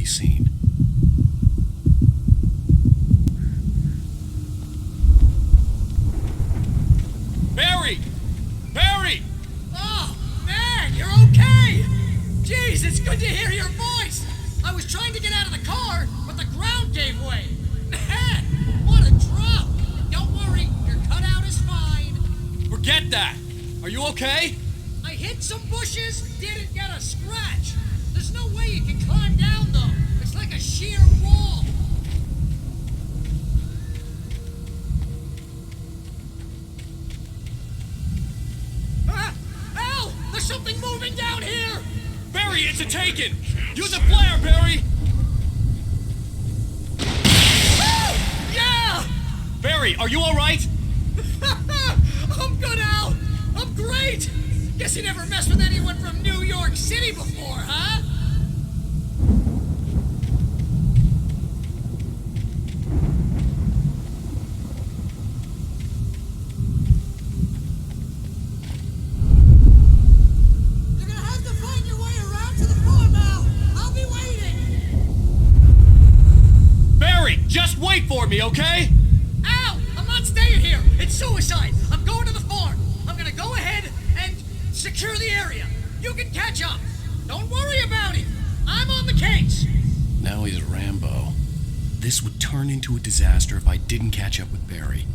Seen. Barry! Barry! Oh, man, you're okay! Jeez, it's good to hear your voice! I was trying to get out of the car, but the ground gave way. Man, what a drop! Don't worry, your cutout is fine. Forget that! Are you okay? I hit some bushes, didn't get a scratch. There's no way you can climb down, though. It's like a sheer wall. Al! There's something moving down here! Barry, it's a taken! Use a flare, Barry! Yeah! Barry, are you alright? I'm good, Al! I'm great! Guess you never messed with anyone from New York City before, huh? You're gonna have to find your way around to the farm, Al! I'll be waiting! Barry, just wait for me, okay? Al! I'm not staying here! It's suicide! I'm going to the farm! I'm gonna go ahead and secure the area! You can catch up! Don't worry about it! I'm on the case! Now he's Rambo. This would turn into a disaster if I didn't catch up with Barry.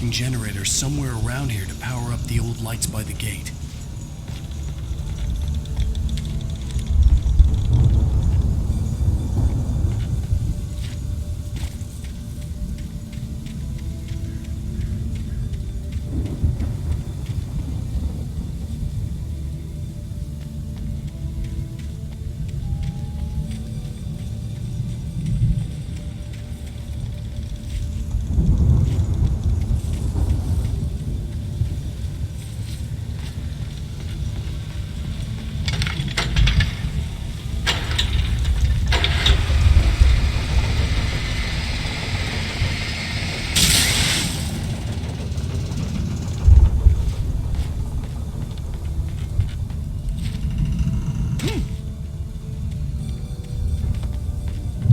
working generator somewhere around here to power up the old lights by the gate.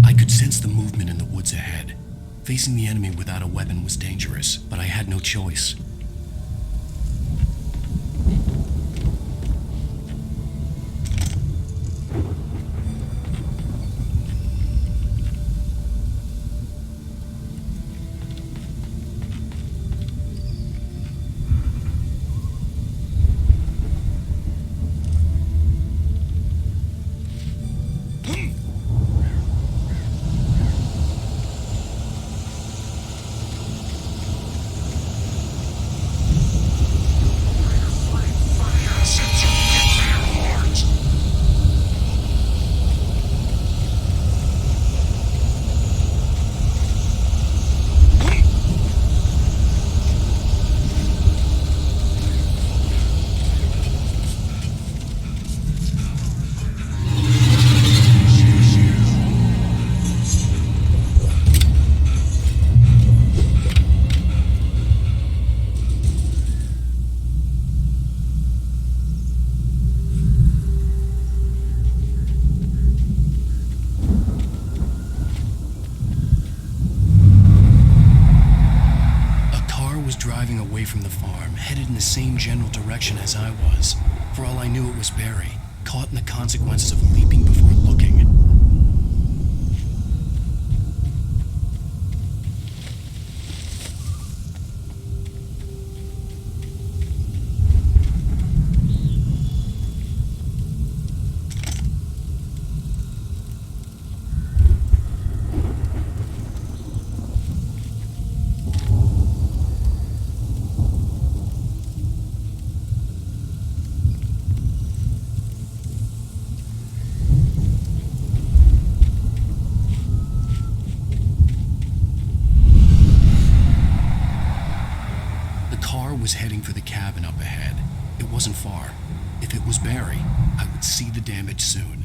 I could sense the movement in the woods ahead. Facing the enemy without a weapon was dangerous, but I had no choice. Driving away from the farm, headed in the same general direction as I was. For all I knew, it was Barry, caught in the consequences of leaping before looking. Was heading for the cabin up ahead. It wasn't far. If it was Barry, I would see the damage soon.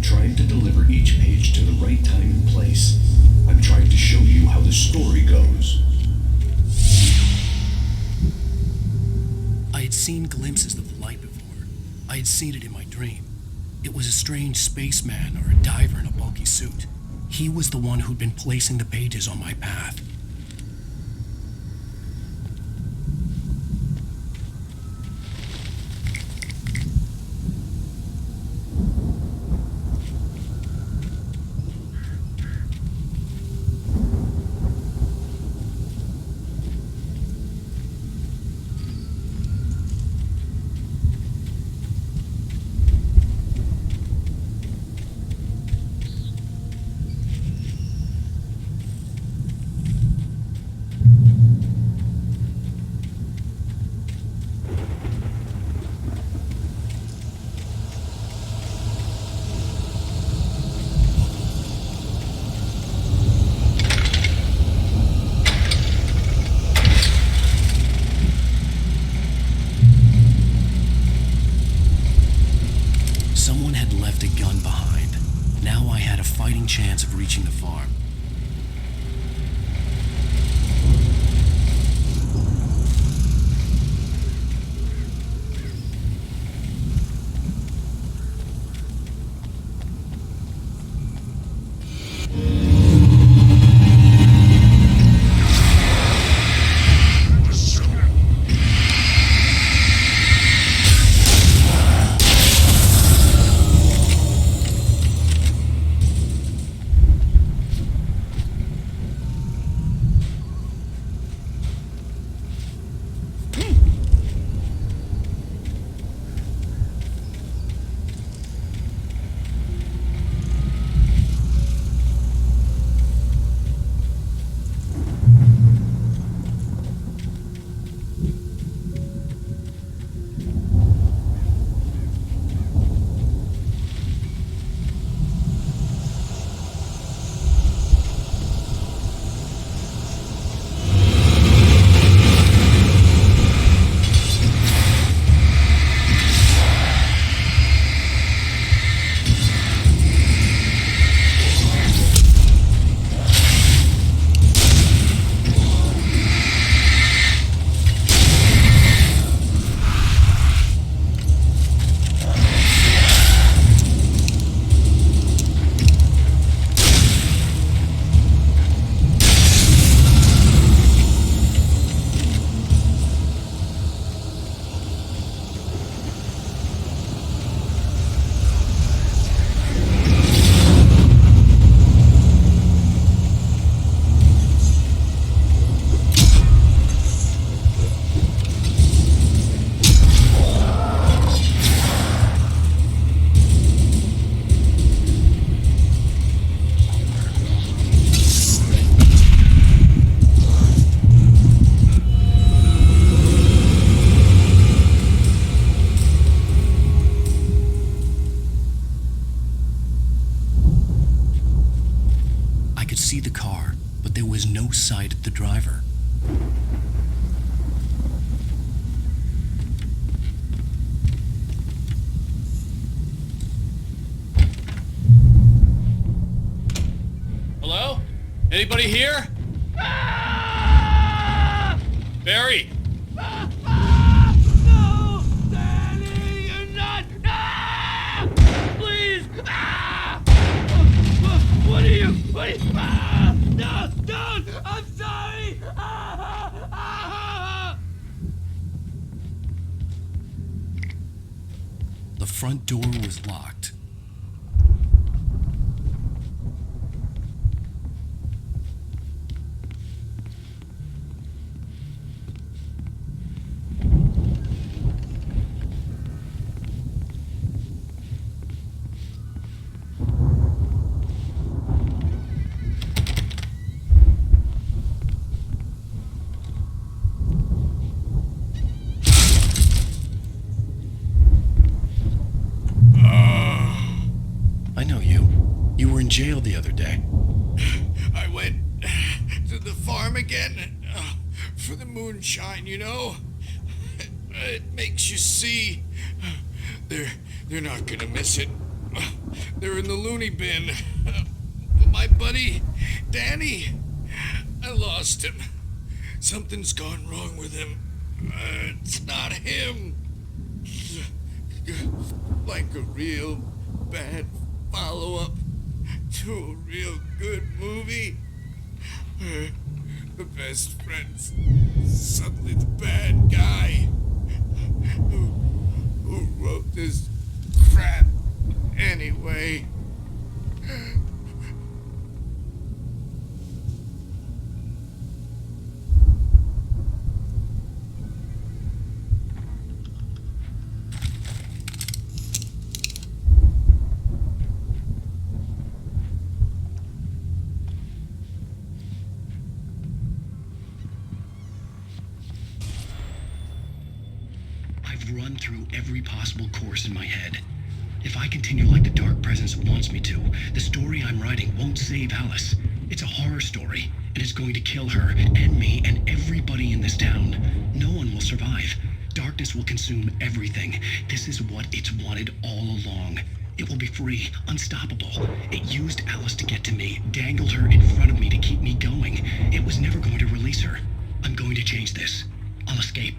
Trying to deliver each page to the right time and place. I'm trying to show you how the story goes. I had seen glimpses of the light before. I had seen it in my dream. It was a strange spaceman or a diver in a bulky suit. He was the one who'd been placing the pages on my path. fighting chance of reaching the farm. See the car, but there was no sight of the driver. Hello? Anybody here? Barry! No! Danny, you're not! Please! What are you? No! Don't! I'm sorry! The front door was locked. Jail the other day. I went to the farm again for the moonshine, you know? It makes you see. They're not gonna miss it. They're in the loony bin. But my buddy, Danny, I lost him. Something's gone wrong with him. It's not him. Like a real bad follow-up to a real good movie. The best friend's suddenly the bad guy. Who wrote this crap anyway? I've run through every possible course in my head. If I continue like the Dark Presence wants me to, the story I'm writing won't save Alice. It's a horror story, and it's going to kill her, and me, and everybody in this town. No one will survive. Darkness will consume everything. This is what it's wanted all along. It will be free, unstoppable. It used Alice to get to me, dangled her in front of me to keep me going. It was never going to release her. I'm going to change this. I'll escape.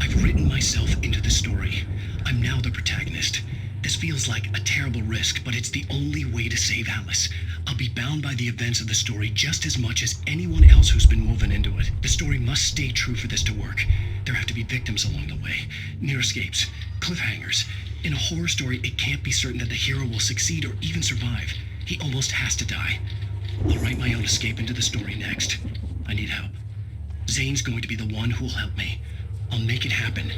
I've written myself into the story. I'm now the protagonist. This feels like a terrible risk, but it's the only way to save Alice. I'll be bound by the events of the story just as much as anyone else who's been woven into it. The story must stay true for this to work. There have to be victims along the way, near escapes, cliffhangers. In a horror story, it can't be certain that the hero will succeed or even survive. He almost has to die. I'll write my own escape into the story next. I need help. Zane's going to be the one who'll help me. I'll make it happen.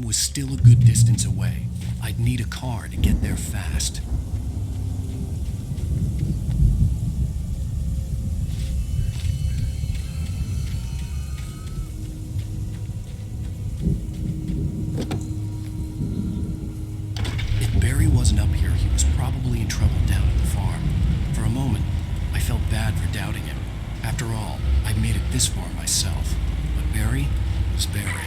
Was still a good distance away. I'd need a car to get there fast. If Barry wasn't up here, he was probably in trouble down at the farm. For a moment, I felt bad for doubting him. After all, I'd made it this far myself. But Barry was Barry.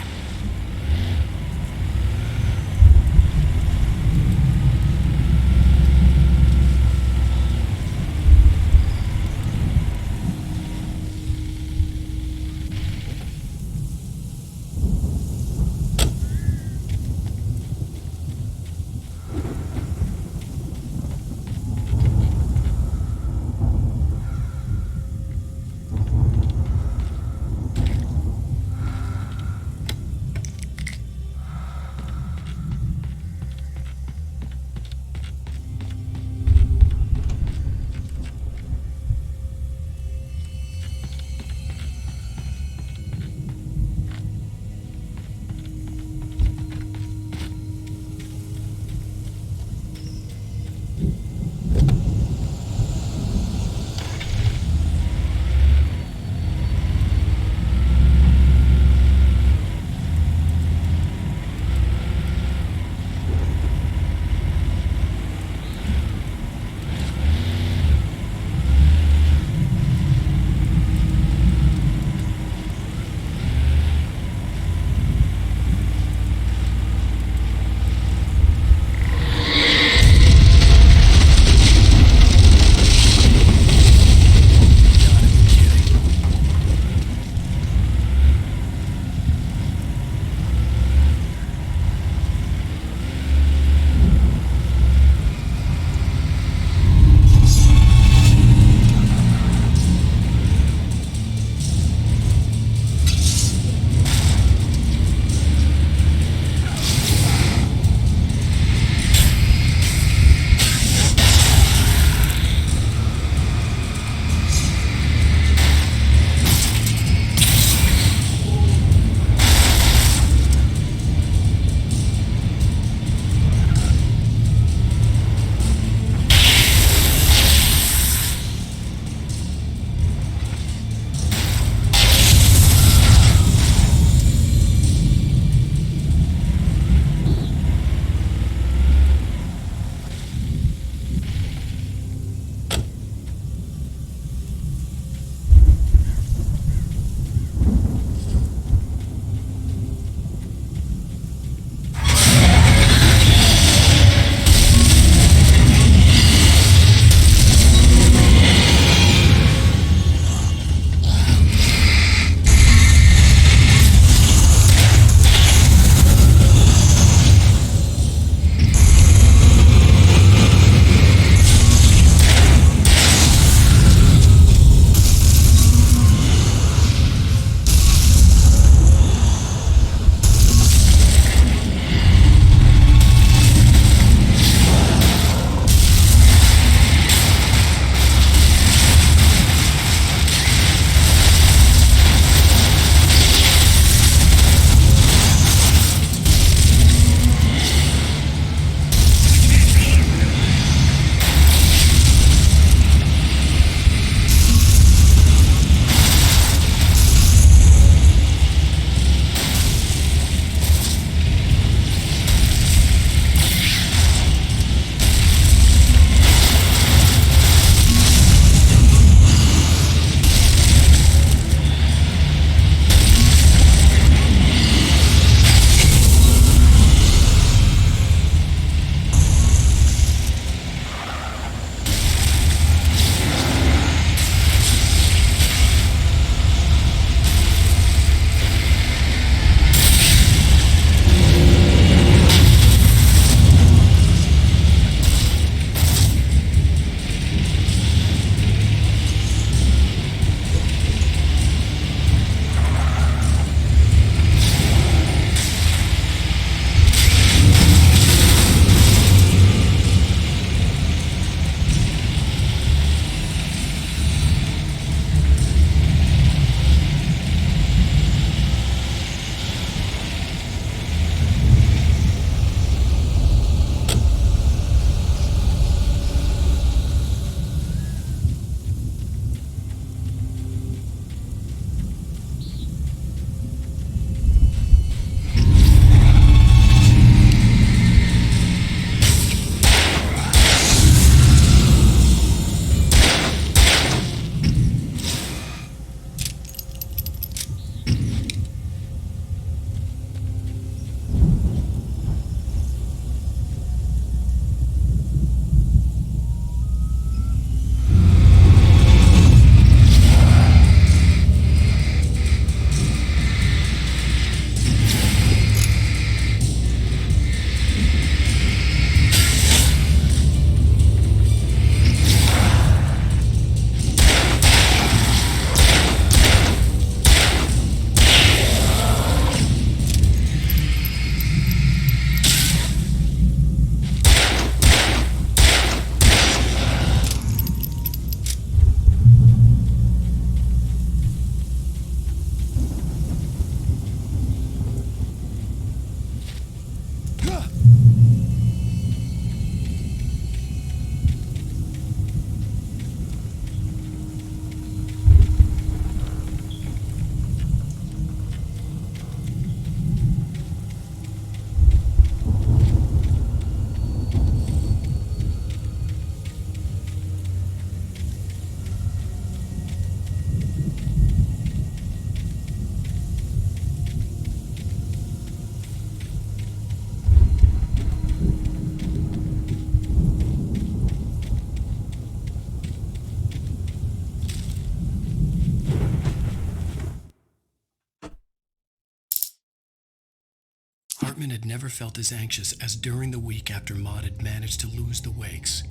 Hartman had never felt as anxious as during the week after Maud had managed to lose the Wakes.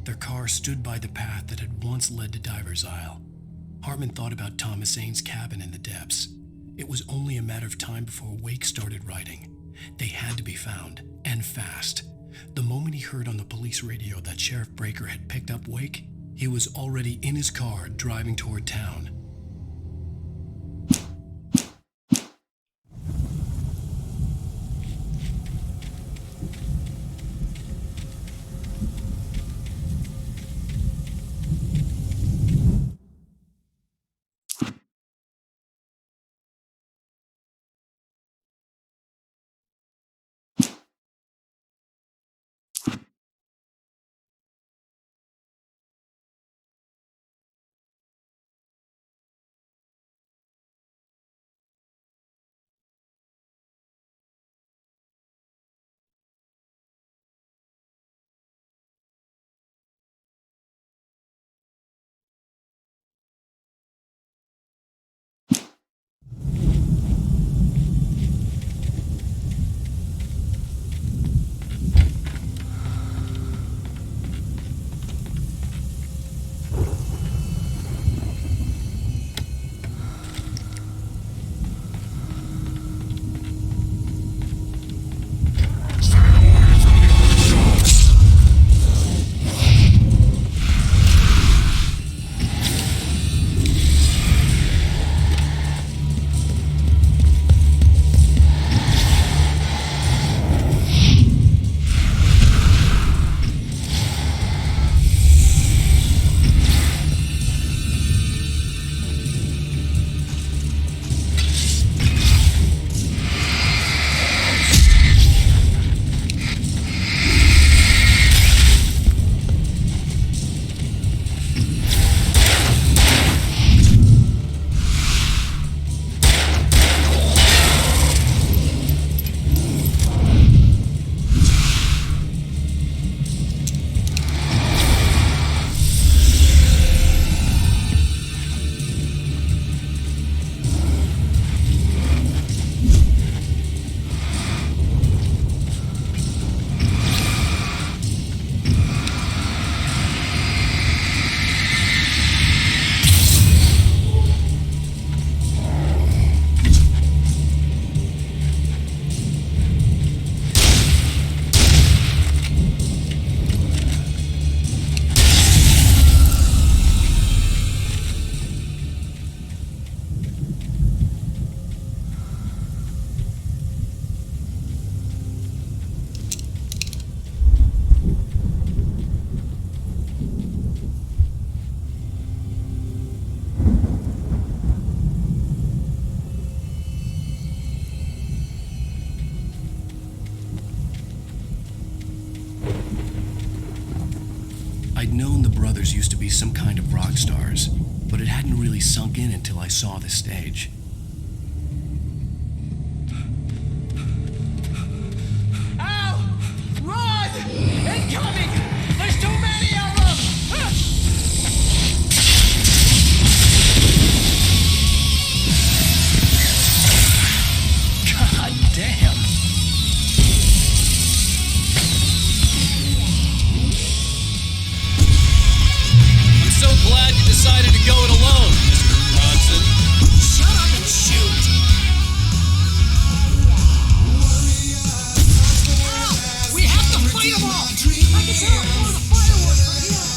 Their car stood by the path that had once led to Diver's Isle. Hartman thought about Thomas Zane's cabin in the depths. It was only a matter of time before Wake started writing. They had to be found, and fast. The moment he heard on the police radio that Sheriff Breaker had picked up Wake, he was already in his car driving toward town. I'd known the brothers used to be some kind of rock stars, but it hadn't really sunk in until I saw the stage. Al! Run! Incoming! There's too many of them! God damn! I'm so glad you decided to go it alone, Mr. Bronson. Shut up and shoot! Al! We have to fight them all! I can tell all the fireworks from here!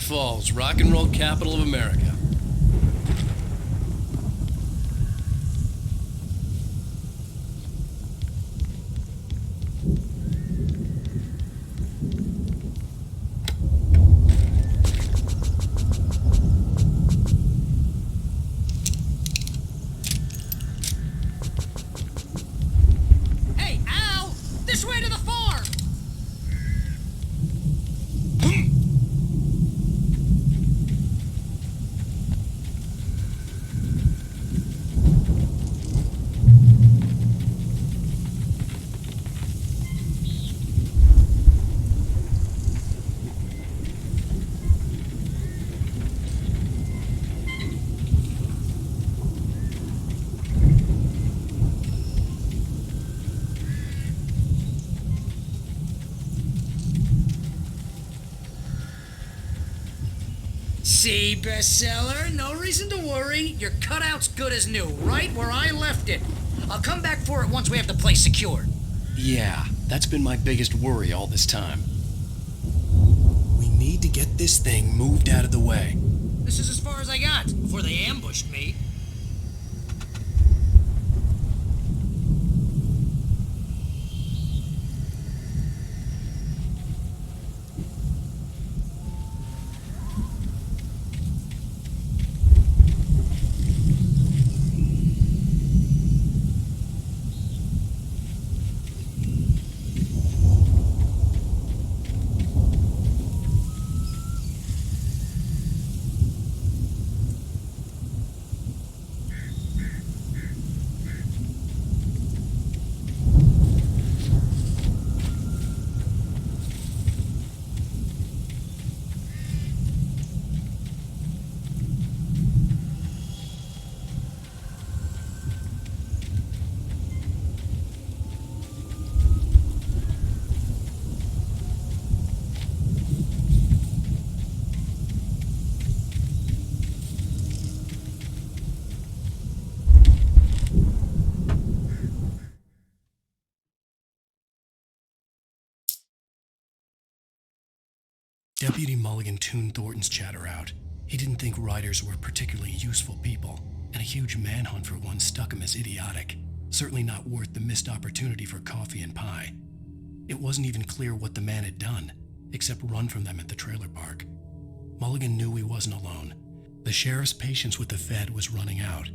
Falls, rock and roll capital of America. Hey, Al! This way to the farm! See, bestseller? No reason to worry. Your cutout's good as new, right where I left it. I'll come back for it once we have the place secured. Yeah, that's been my biggest worry all this time. We need to get this thing moved out of the way. This is as far as I got before they ambushed me. Deputy Mulligan tuned Thornton's chatter out. He didn't think riders were particularly useful people, and a huge manhunt for one struck him as idiotic. Certainly not worth the missed opportunity for coffee and pie. It wasn't even clear what the man had done, except run from them at the trailer park. Mulligan knew he wasn't alone. The sheriff's patience with the Fed was running out.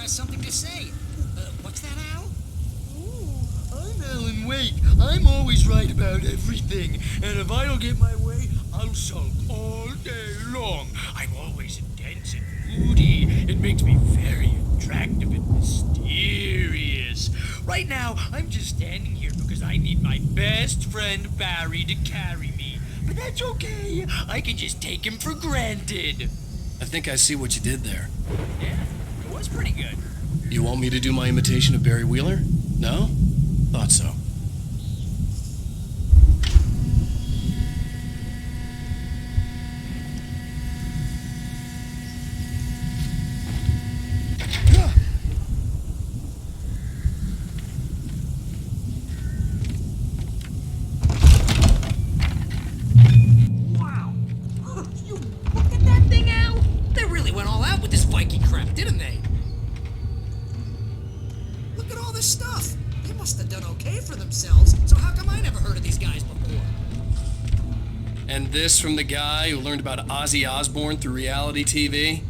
Something to say. What's that, Al? I'm Alan Wake. I'm always right about everything. And if I don't get my way, I'll sulk all day long. I'm always intense and moody. It makes me very attractive and mysterious. Right now, I'm just standing here because I need my best friend Barry to carry me. But that's okay. I can just take him for granted. I think I see what you did there. Yeah, it was pretty good. You want me to do my imitation of Barry Wheeler? No? Thought so. Wow! You look at that thing, Al! They really went all out with this Viking crap, didn't they? Look at all this stuff. They must have done okay for themselves, so how come I never heard of these guys before? And this from the guy who learned about Ozzy Osbourne through reality TV?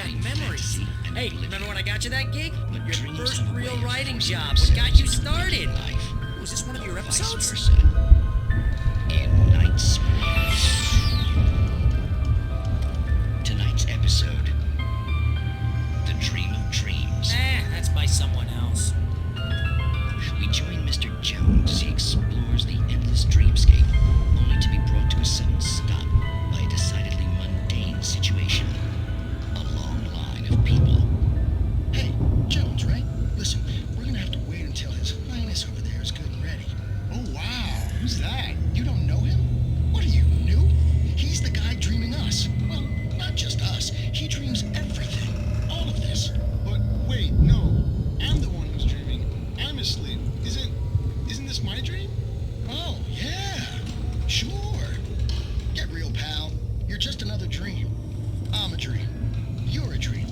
back memories. Hey, remember when I got you that gig? Your first real writing job. What got you started? Was this one of your episodes? In Night Springs. Tonight's episode, The Dream of Dreams. That's by someone else. We join Mr. Jones as he explores the endless dreamscape, only to be brought to a sudden stop by a decidedly mundane situation. A long line of people. Hey, Jones, right? Listen, we're gonna have to wait until His Highness over there is good and ready. Oh, wow. Who's that? You don't know him? What are you, new? He's the guy dreaming us. Well, not just us. He dreams everything. All of this. But wait, no. I'm the one who's dreaming. I'm asleep. Isn't this my dream? Oh, yeah. Sure. Get real, pal. You're just another dream. I'm a dream. You're a dream.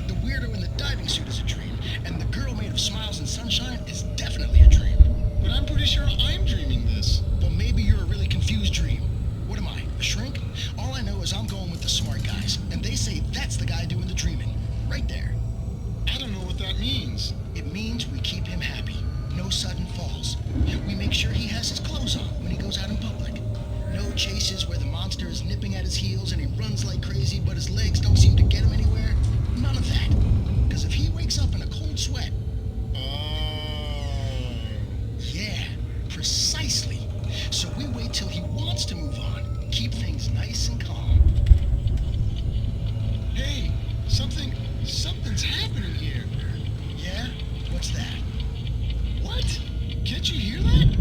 The weirdo in the diving suit is a dream. And the girl made of smiles and sunshine is definitely a dream. But I'm pretty sure I'm dreaming this. Well, maybe you're a really confused dream. What am I, a shrink? All I know is I'm going with the smart guys, and they say that's the guy doing the dreaming. Right there. I don't know what that means. It means we keep him happy. No sudden falls. We make sure he has his clothes on when he goes out in public. No chases where the monster is nipping at his heels and he runs like crazy, but his legs don't seem to get him anywhere. None of that. Because if he wakes up in a cold sweat... Yeah, precisely. So we wait till he wants to move on. Keep things nice and calm. Hey, something's happening here. Yeah? What's that? What? Can't you hear that?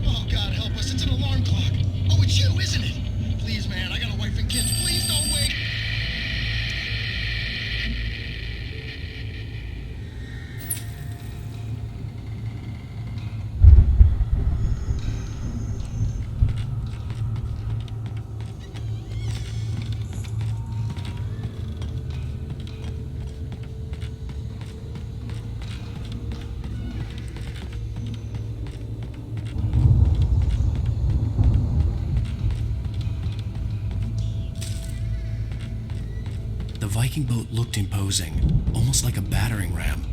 Oh, God help us, it's an alarm clock. Oh, it's you, isn't it? Please, man, I got a wife and kids. Please don't wake... The Viking boat looked imposing, almost like a battering ram.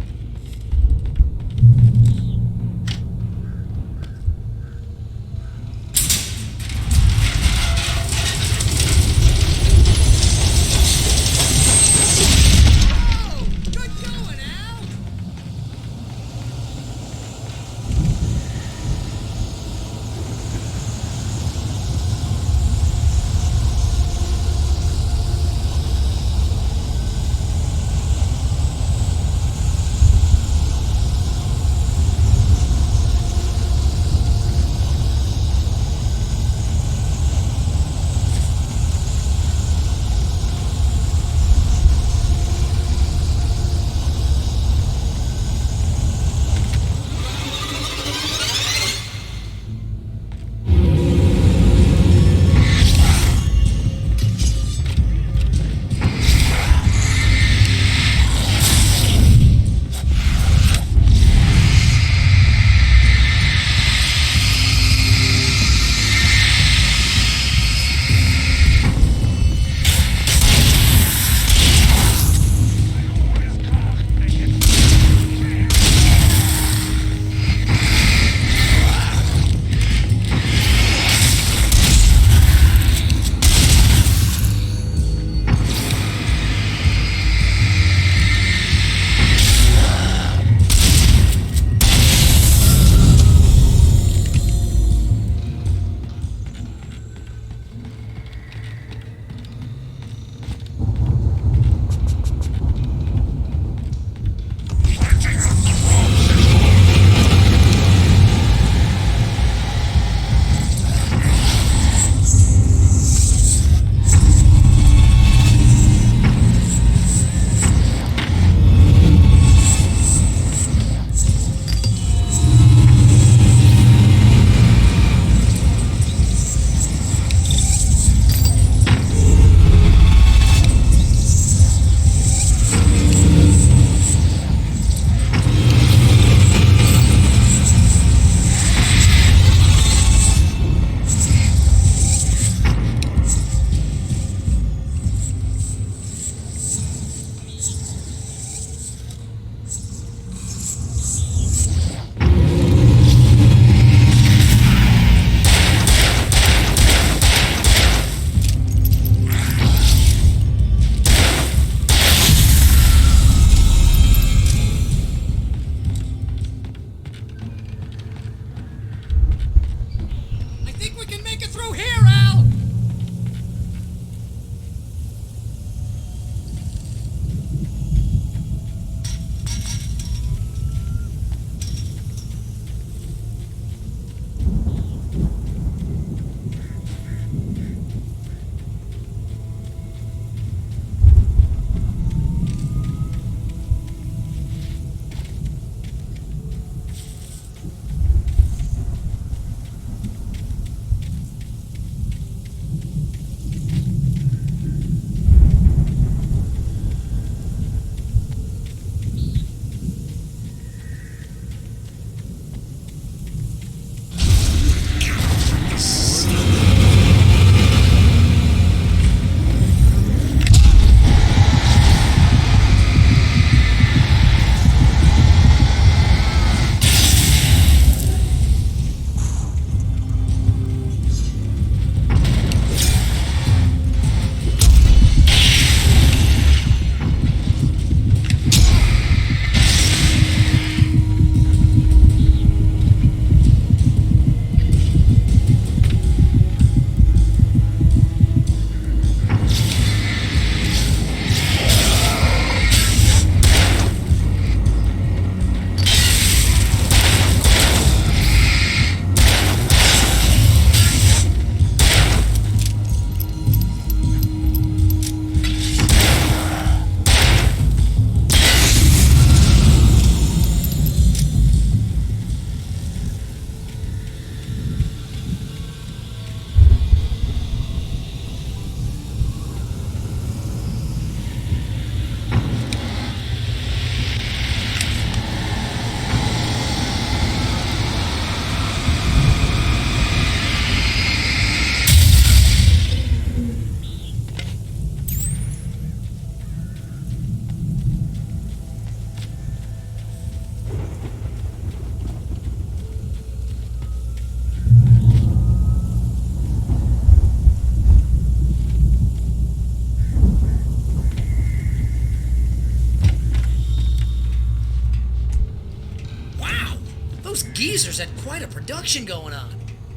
geezers had quite a production going on.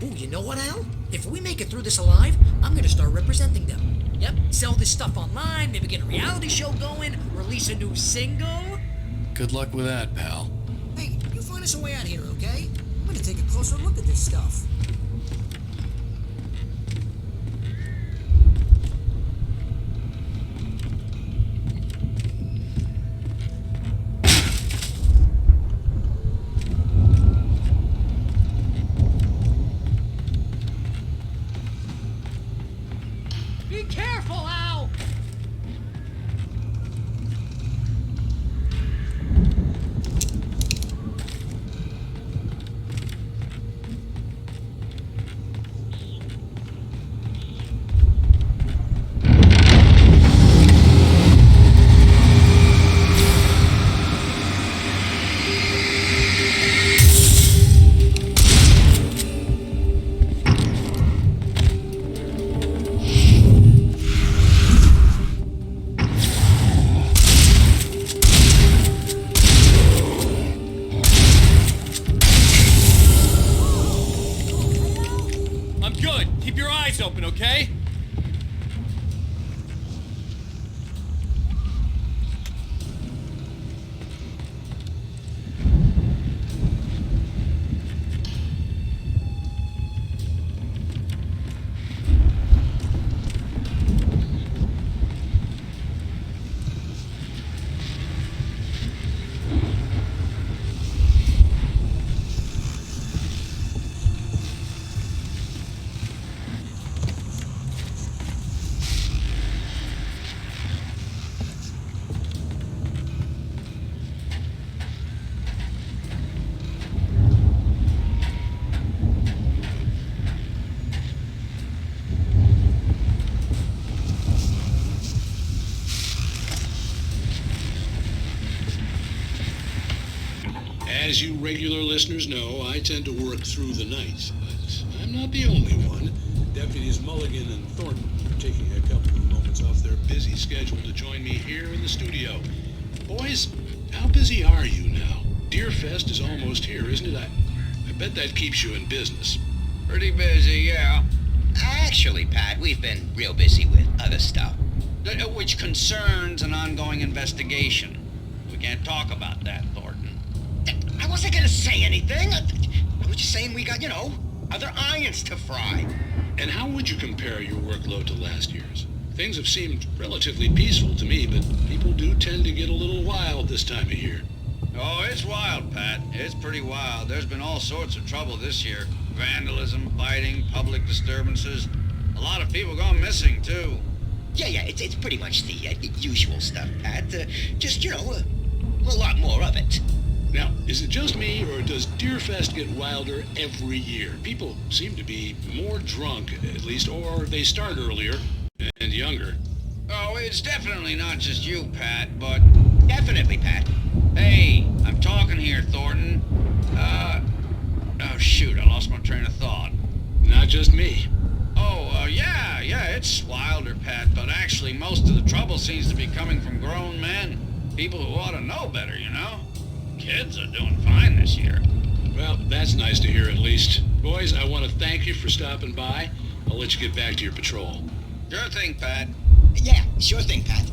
Ooh, you know what, Al? If we make it through this alive, I'm gonna start representing them. Yep, sell this stuff online, maybe get a reality show going, release a new single. Good luck with that, pal. Hey, you find us a way out here, okay? I'm gonna take a closer look at this stuff. Be careful, Al! I'm good. Keep your eyes open, okay? As you regular listeners know, I tend to work through the night, but I'm not the only one. Deputies Mulligan and Thornton are taking a couple of moments off their busy schedule to join me here in the studio. Boys, how busy are you now? Deerfest is almost here, isn't it? I bet that keeps you in business. Pretty busy, yeah. Actually, Pat, we've been real busy with other stuff, which concerns an ongoing investigation. We can't talk about that, Thornton. I wasn't gonna say anything. I was just saying we got, other irons to fry. And how would you compare your workload to last year's? Things have seemed relatively peaceful to me, but people do tend to get a little wild this time of year. Oh, it's wild, Pat. It's pretty wild. There's been all sorts of trouble this year. Vandalism, fighting, public disturbances. A lot of people gone missing, too. Yeah, it's pretty much the usual stuff, Pat. Just, a lot more of it. Now, is it just me, or does Deerfest get wilder every year? People seem to be more drunk, at least, or they start earlier and younger. Oh, it's definitely not just you, Pat, but... Definitely, Pat. Hey, I'm talking here, Thornton. Oh, shoot, I lost my train of thought. Not just me. Oh, yeah, it's wilder, Pat, but actually most of the trouble seems to be coming from grown men. People who ought to know better, Kids are doing fine this year. Well, that's nice to hear at least. Boys, I want to thank you for stopping by. I'll let you get back to your patrol. Sure thing, Pat. Yeah, sure thing, Pat.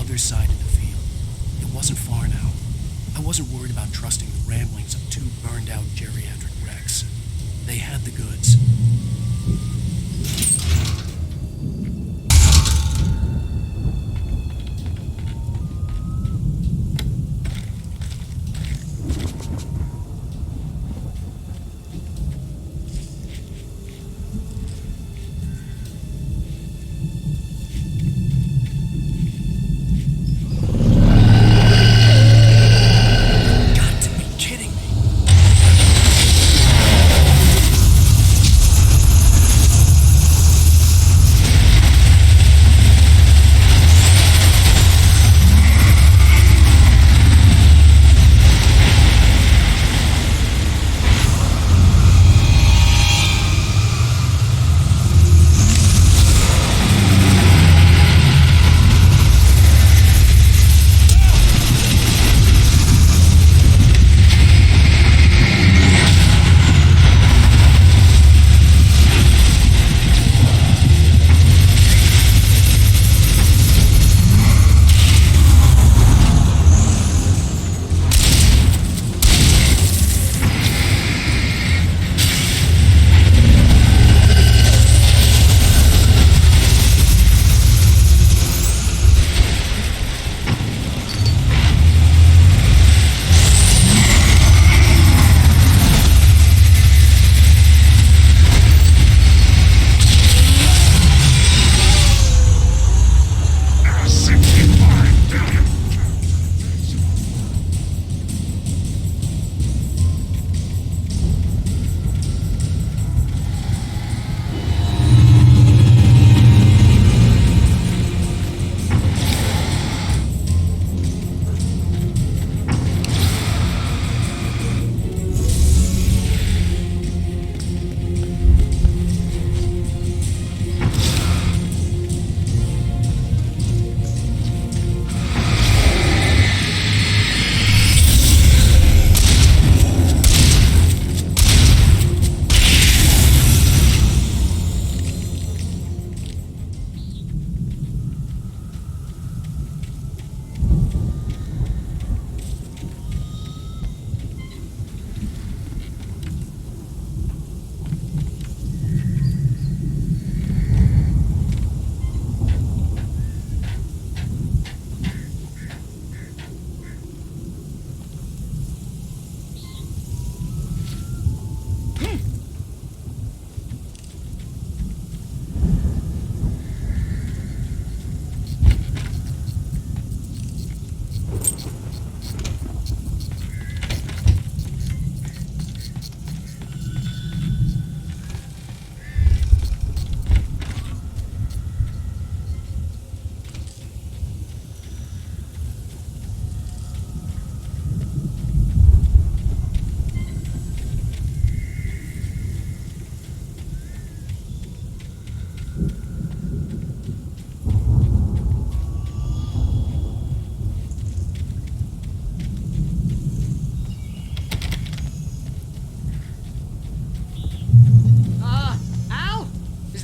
other side of the field. It wasn't far now. I wasn't worried about trusting the ramblings of two burned-out geriatric wrecks. They had the goods.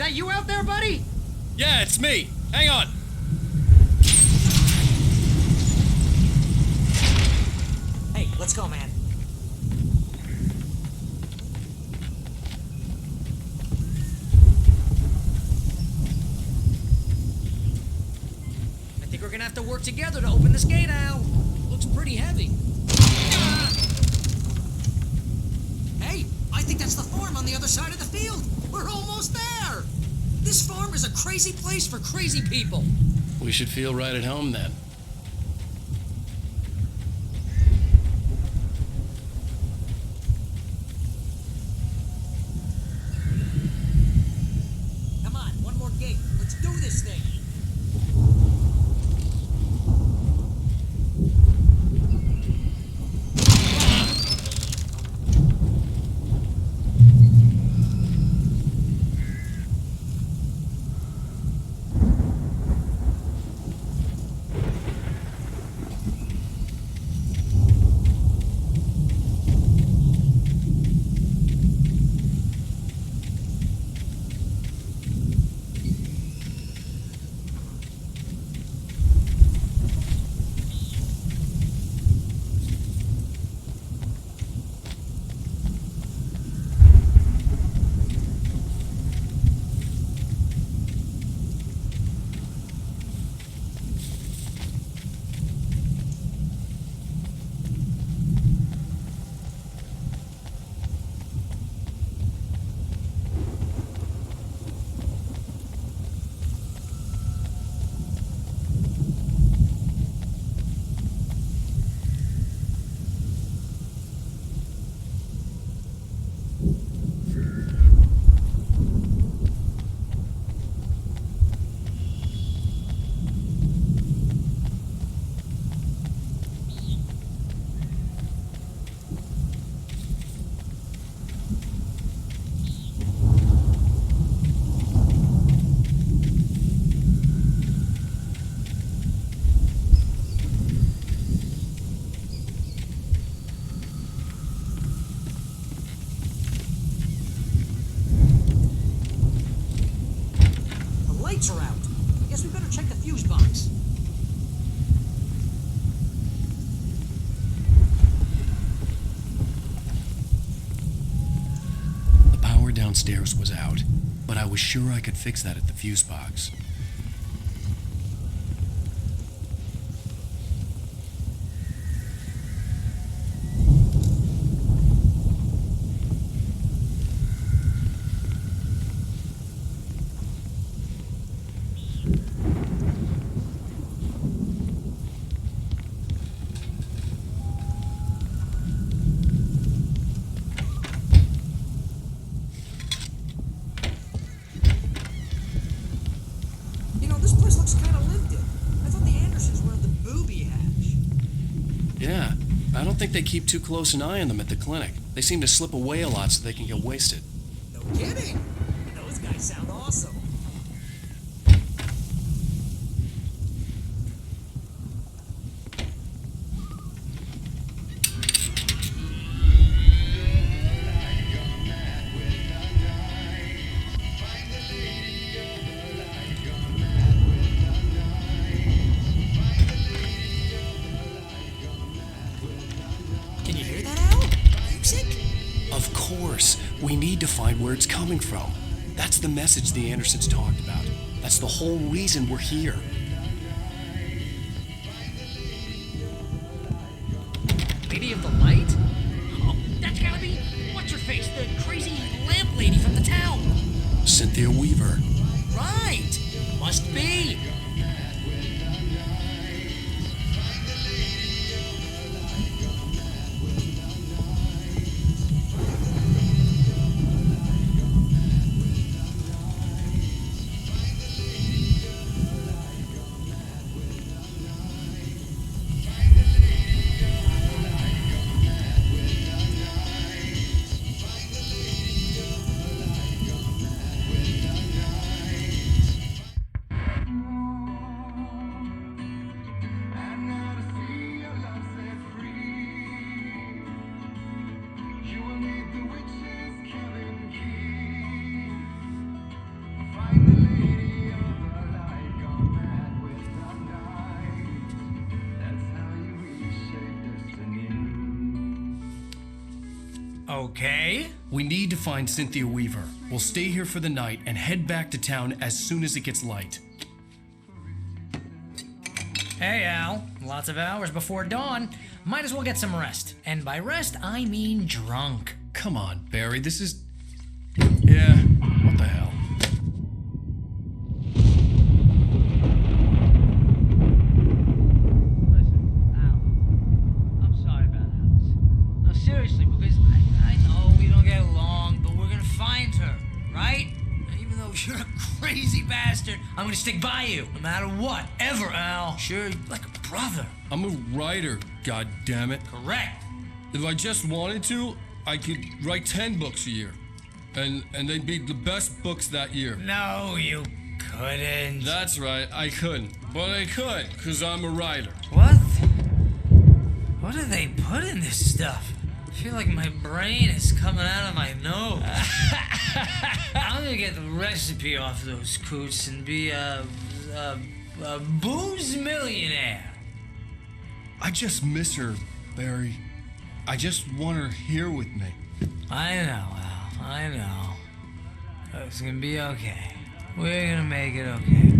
that you out there, buddy? Yeah, it's me. Hang on. Hey, let's go, man. I think we're gonna have to work together to open this gate, Al. Looks pretty heavy. Hey, I think that's the farm on the other side of the field. We're almost there. This farm is a crazy place for crazy people. We should feel right at home then. Come on, one more gate. Let's do this thing. downstairs was out, but I was sure I could fix that at the fuse box. This place looks kind of lived in. I thought the Andersons were in the booby hatch. Yeah, I don't think they keep too close an eye on them at the clinic. They seem to slip away a lot so they can get wasted. No kidding. Those guys sound awesome. Of course. We need to find where it's coming from. That's the message the Andersons talked about. That's the whole reason we're here. Lady of the Light? Oh, that's gotta be... What's-her-face? The crazy lamp lady from the town. Cynthia Weaver. Right. Must be. Okay. We need to find Cynthia Weaver. We'll stay here for the night and head back to town as soon as it gets light. Hey, Al. Lots of hours before dawn. Might as well get some rest. And by rest, I mean drunk. Come on, Barry. This is... Yeah, what the hell? Seriously, because I know we don't get along, but we're gonna find her, right? Even though you're a crazy bastard, I'm gonna stick by you, no matter what, ever, Al. Sure, like a brother. I'm a writer, goddammit. Correct. If I just wanted to, I could write 10 books a year. And they'd be the best books that year. No, you couldn't. That's right, I couldn't. But I could, because I'm a writer. What? What do they put in this stuff? I feel like my brain is coming out of my nose. I'm gonna get the recipe off those coots and be a booze millionaire. I just miss her, Barry. I just want her here with me. I know, Al. I know. It's gonna be okay. We're gonna make it okay.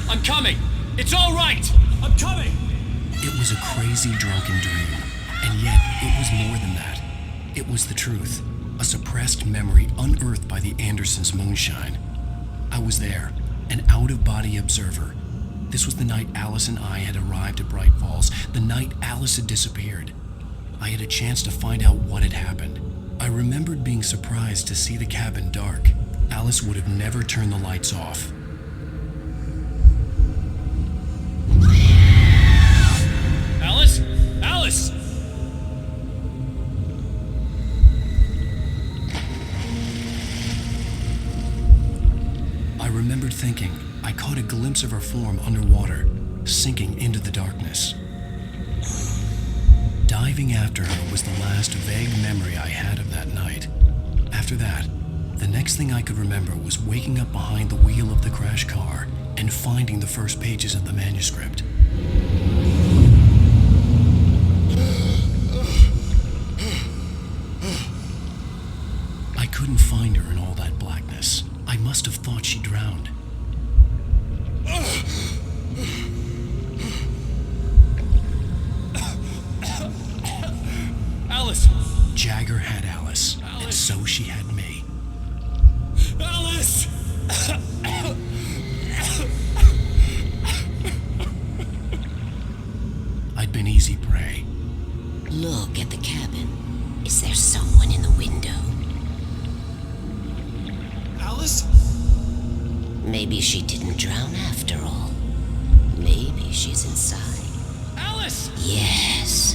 I'm coming! It's all right! I'm coming! It was a crazy drunken dream, and yet it was more than that. It was the truth, a suppressed memory unearthed by the Andersons' moonshine. I was there, an out-of-body observer. This was the night Alice and I had arrived at Bright Falls, the night Alice had disappeared. I had a chance to find out what had happened. I remembered being surprised to see the cabin dark. Alice would have never turned the lights off. Alice? Alice! I remembered thinking I caught a glimpse of her form underwater, sinking into the darkness. Diving after her was the last vague memory I had of that night. After that, the next thing I could remember was waking up behind the wheel of the crash car and finding the first pages of the manuscript. I couldn't find her in all that blackness. I must have thought she drowned. Alice! Jagger had Alice, and so she had me. Alice! I'd been easy prey. Look at the cabin. Is there someone in the window? Alice? Maybe she didn't drown after all. Maybe she's inside. Alice! Yes.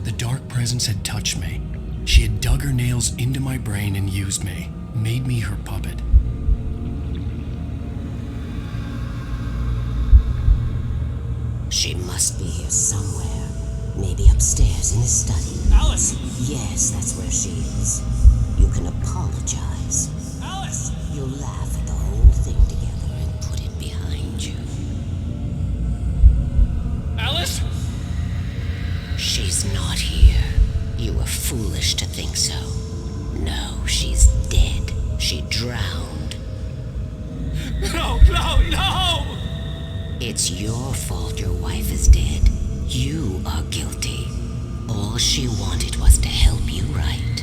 The dark presence had touched me. She had dug her nails into my brain and used me, made me her puppet. She must be here somewhere. Maybe upstairs in the study. Alice! Yes, that's where she is. You can apologize. Alice! You'll laugh at the whole thing together and put it behind you. Alice? She's not here. You were foolish to think so. No, she's dead. She drowned. No, no, no! It's your fault your wife is dead. You are guilty. All she wanted was to help you right.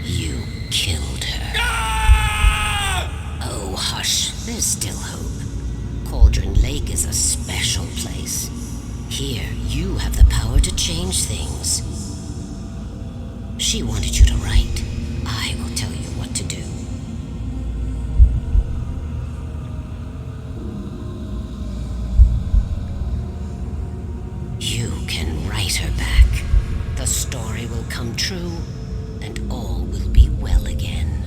You killed her. Ah! Oh, hush. There's still hope. Cauldron Lake is a special place. Here, you have the power to change things. She wanted you to write. I will tell you what to do. You can write her back. The story will come true, and all will be well again.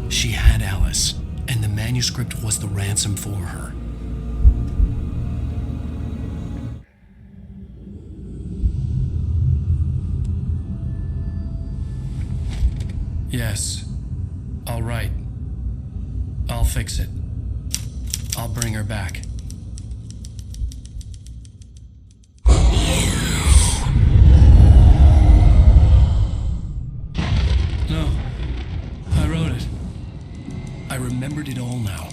She had Alice, and the manuscript was the ransom for her. Yes, I'll write. I'll fix it. I'll bring her back. No, I wrote it. I remembered it all now.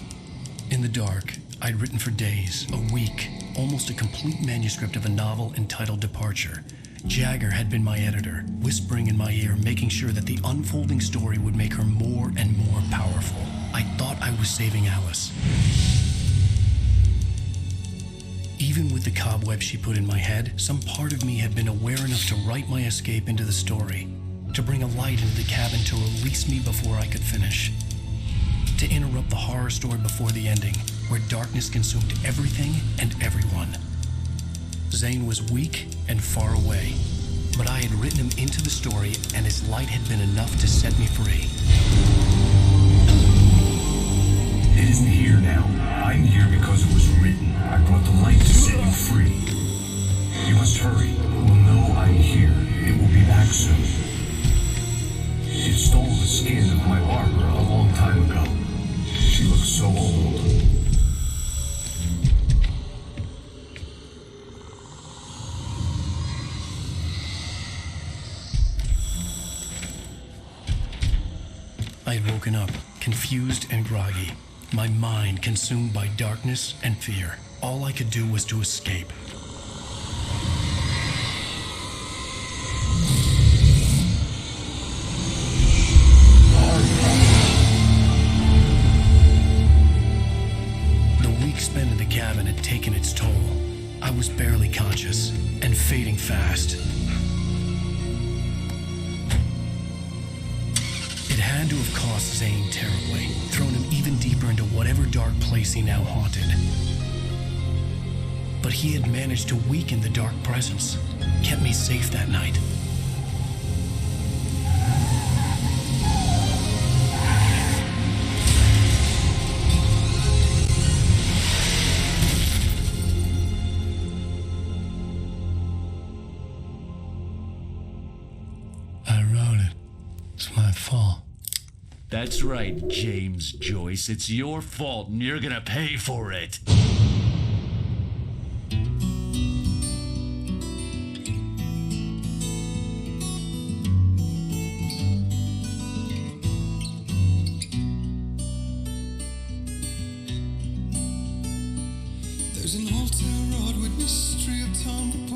In the dark, I'd written for days, a week, almost a complete manuscript of a novel entitled Departure. Jagger had been my editor, whispering in my ear, making sure that the unfolding story would make her more and more powerful. I thought I was saving Alice. Even with the cobwebs she put in my head, some part of me had been aware enough to write my escape into the story, to bring a light into the cabin to release me before I could finish, to interrupt the horror story before the ending, where darkness consumed everything and everyone. Zane was weak and far away, but I had written him into the story, and his light had been enough to set me free. It isn't here now. I'm here because it was written. I brought the light to set you free. You must hurry. We'll know I'm here. It will be back soon. It stole the skin of my barber a long time ago. She looks so old. I had woken up, confused and groggy, my mind consumed by darkness and fear. All I could do was to escape. fast. It had to have cost Zane terribly, thrown him even deeper into whatever dark place he now haunted. But he had managed to weaken the dark presence, kept me safe that night. I wrote it. It's my fault. That's right, James Joyce. It's your fault, and you're gonna pay for it. There's an old town road with mystery of town.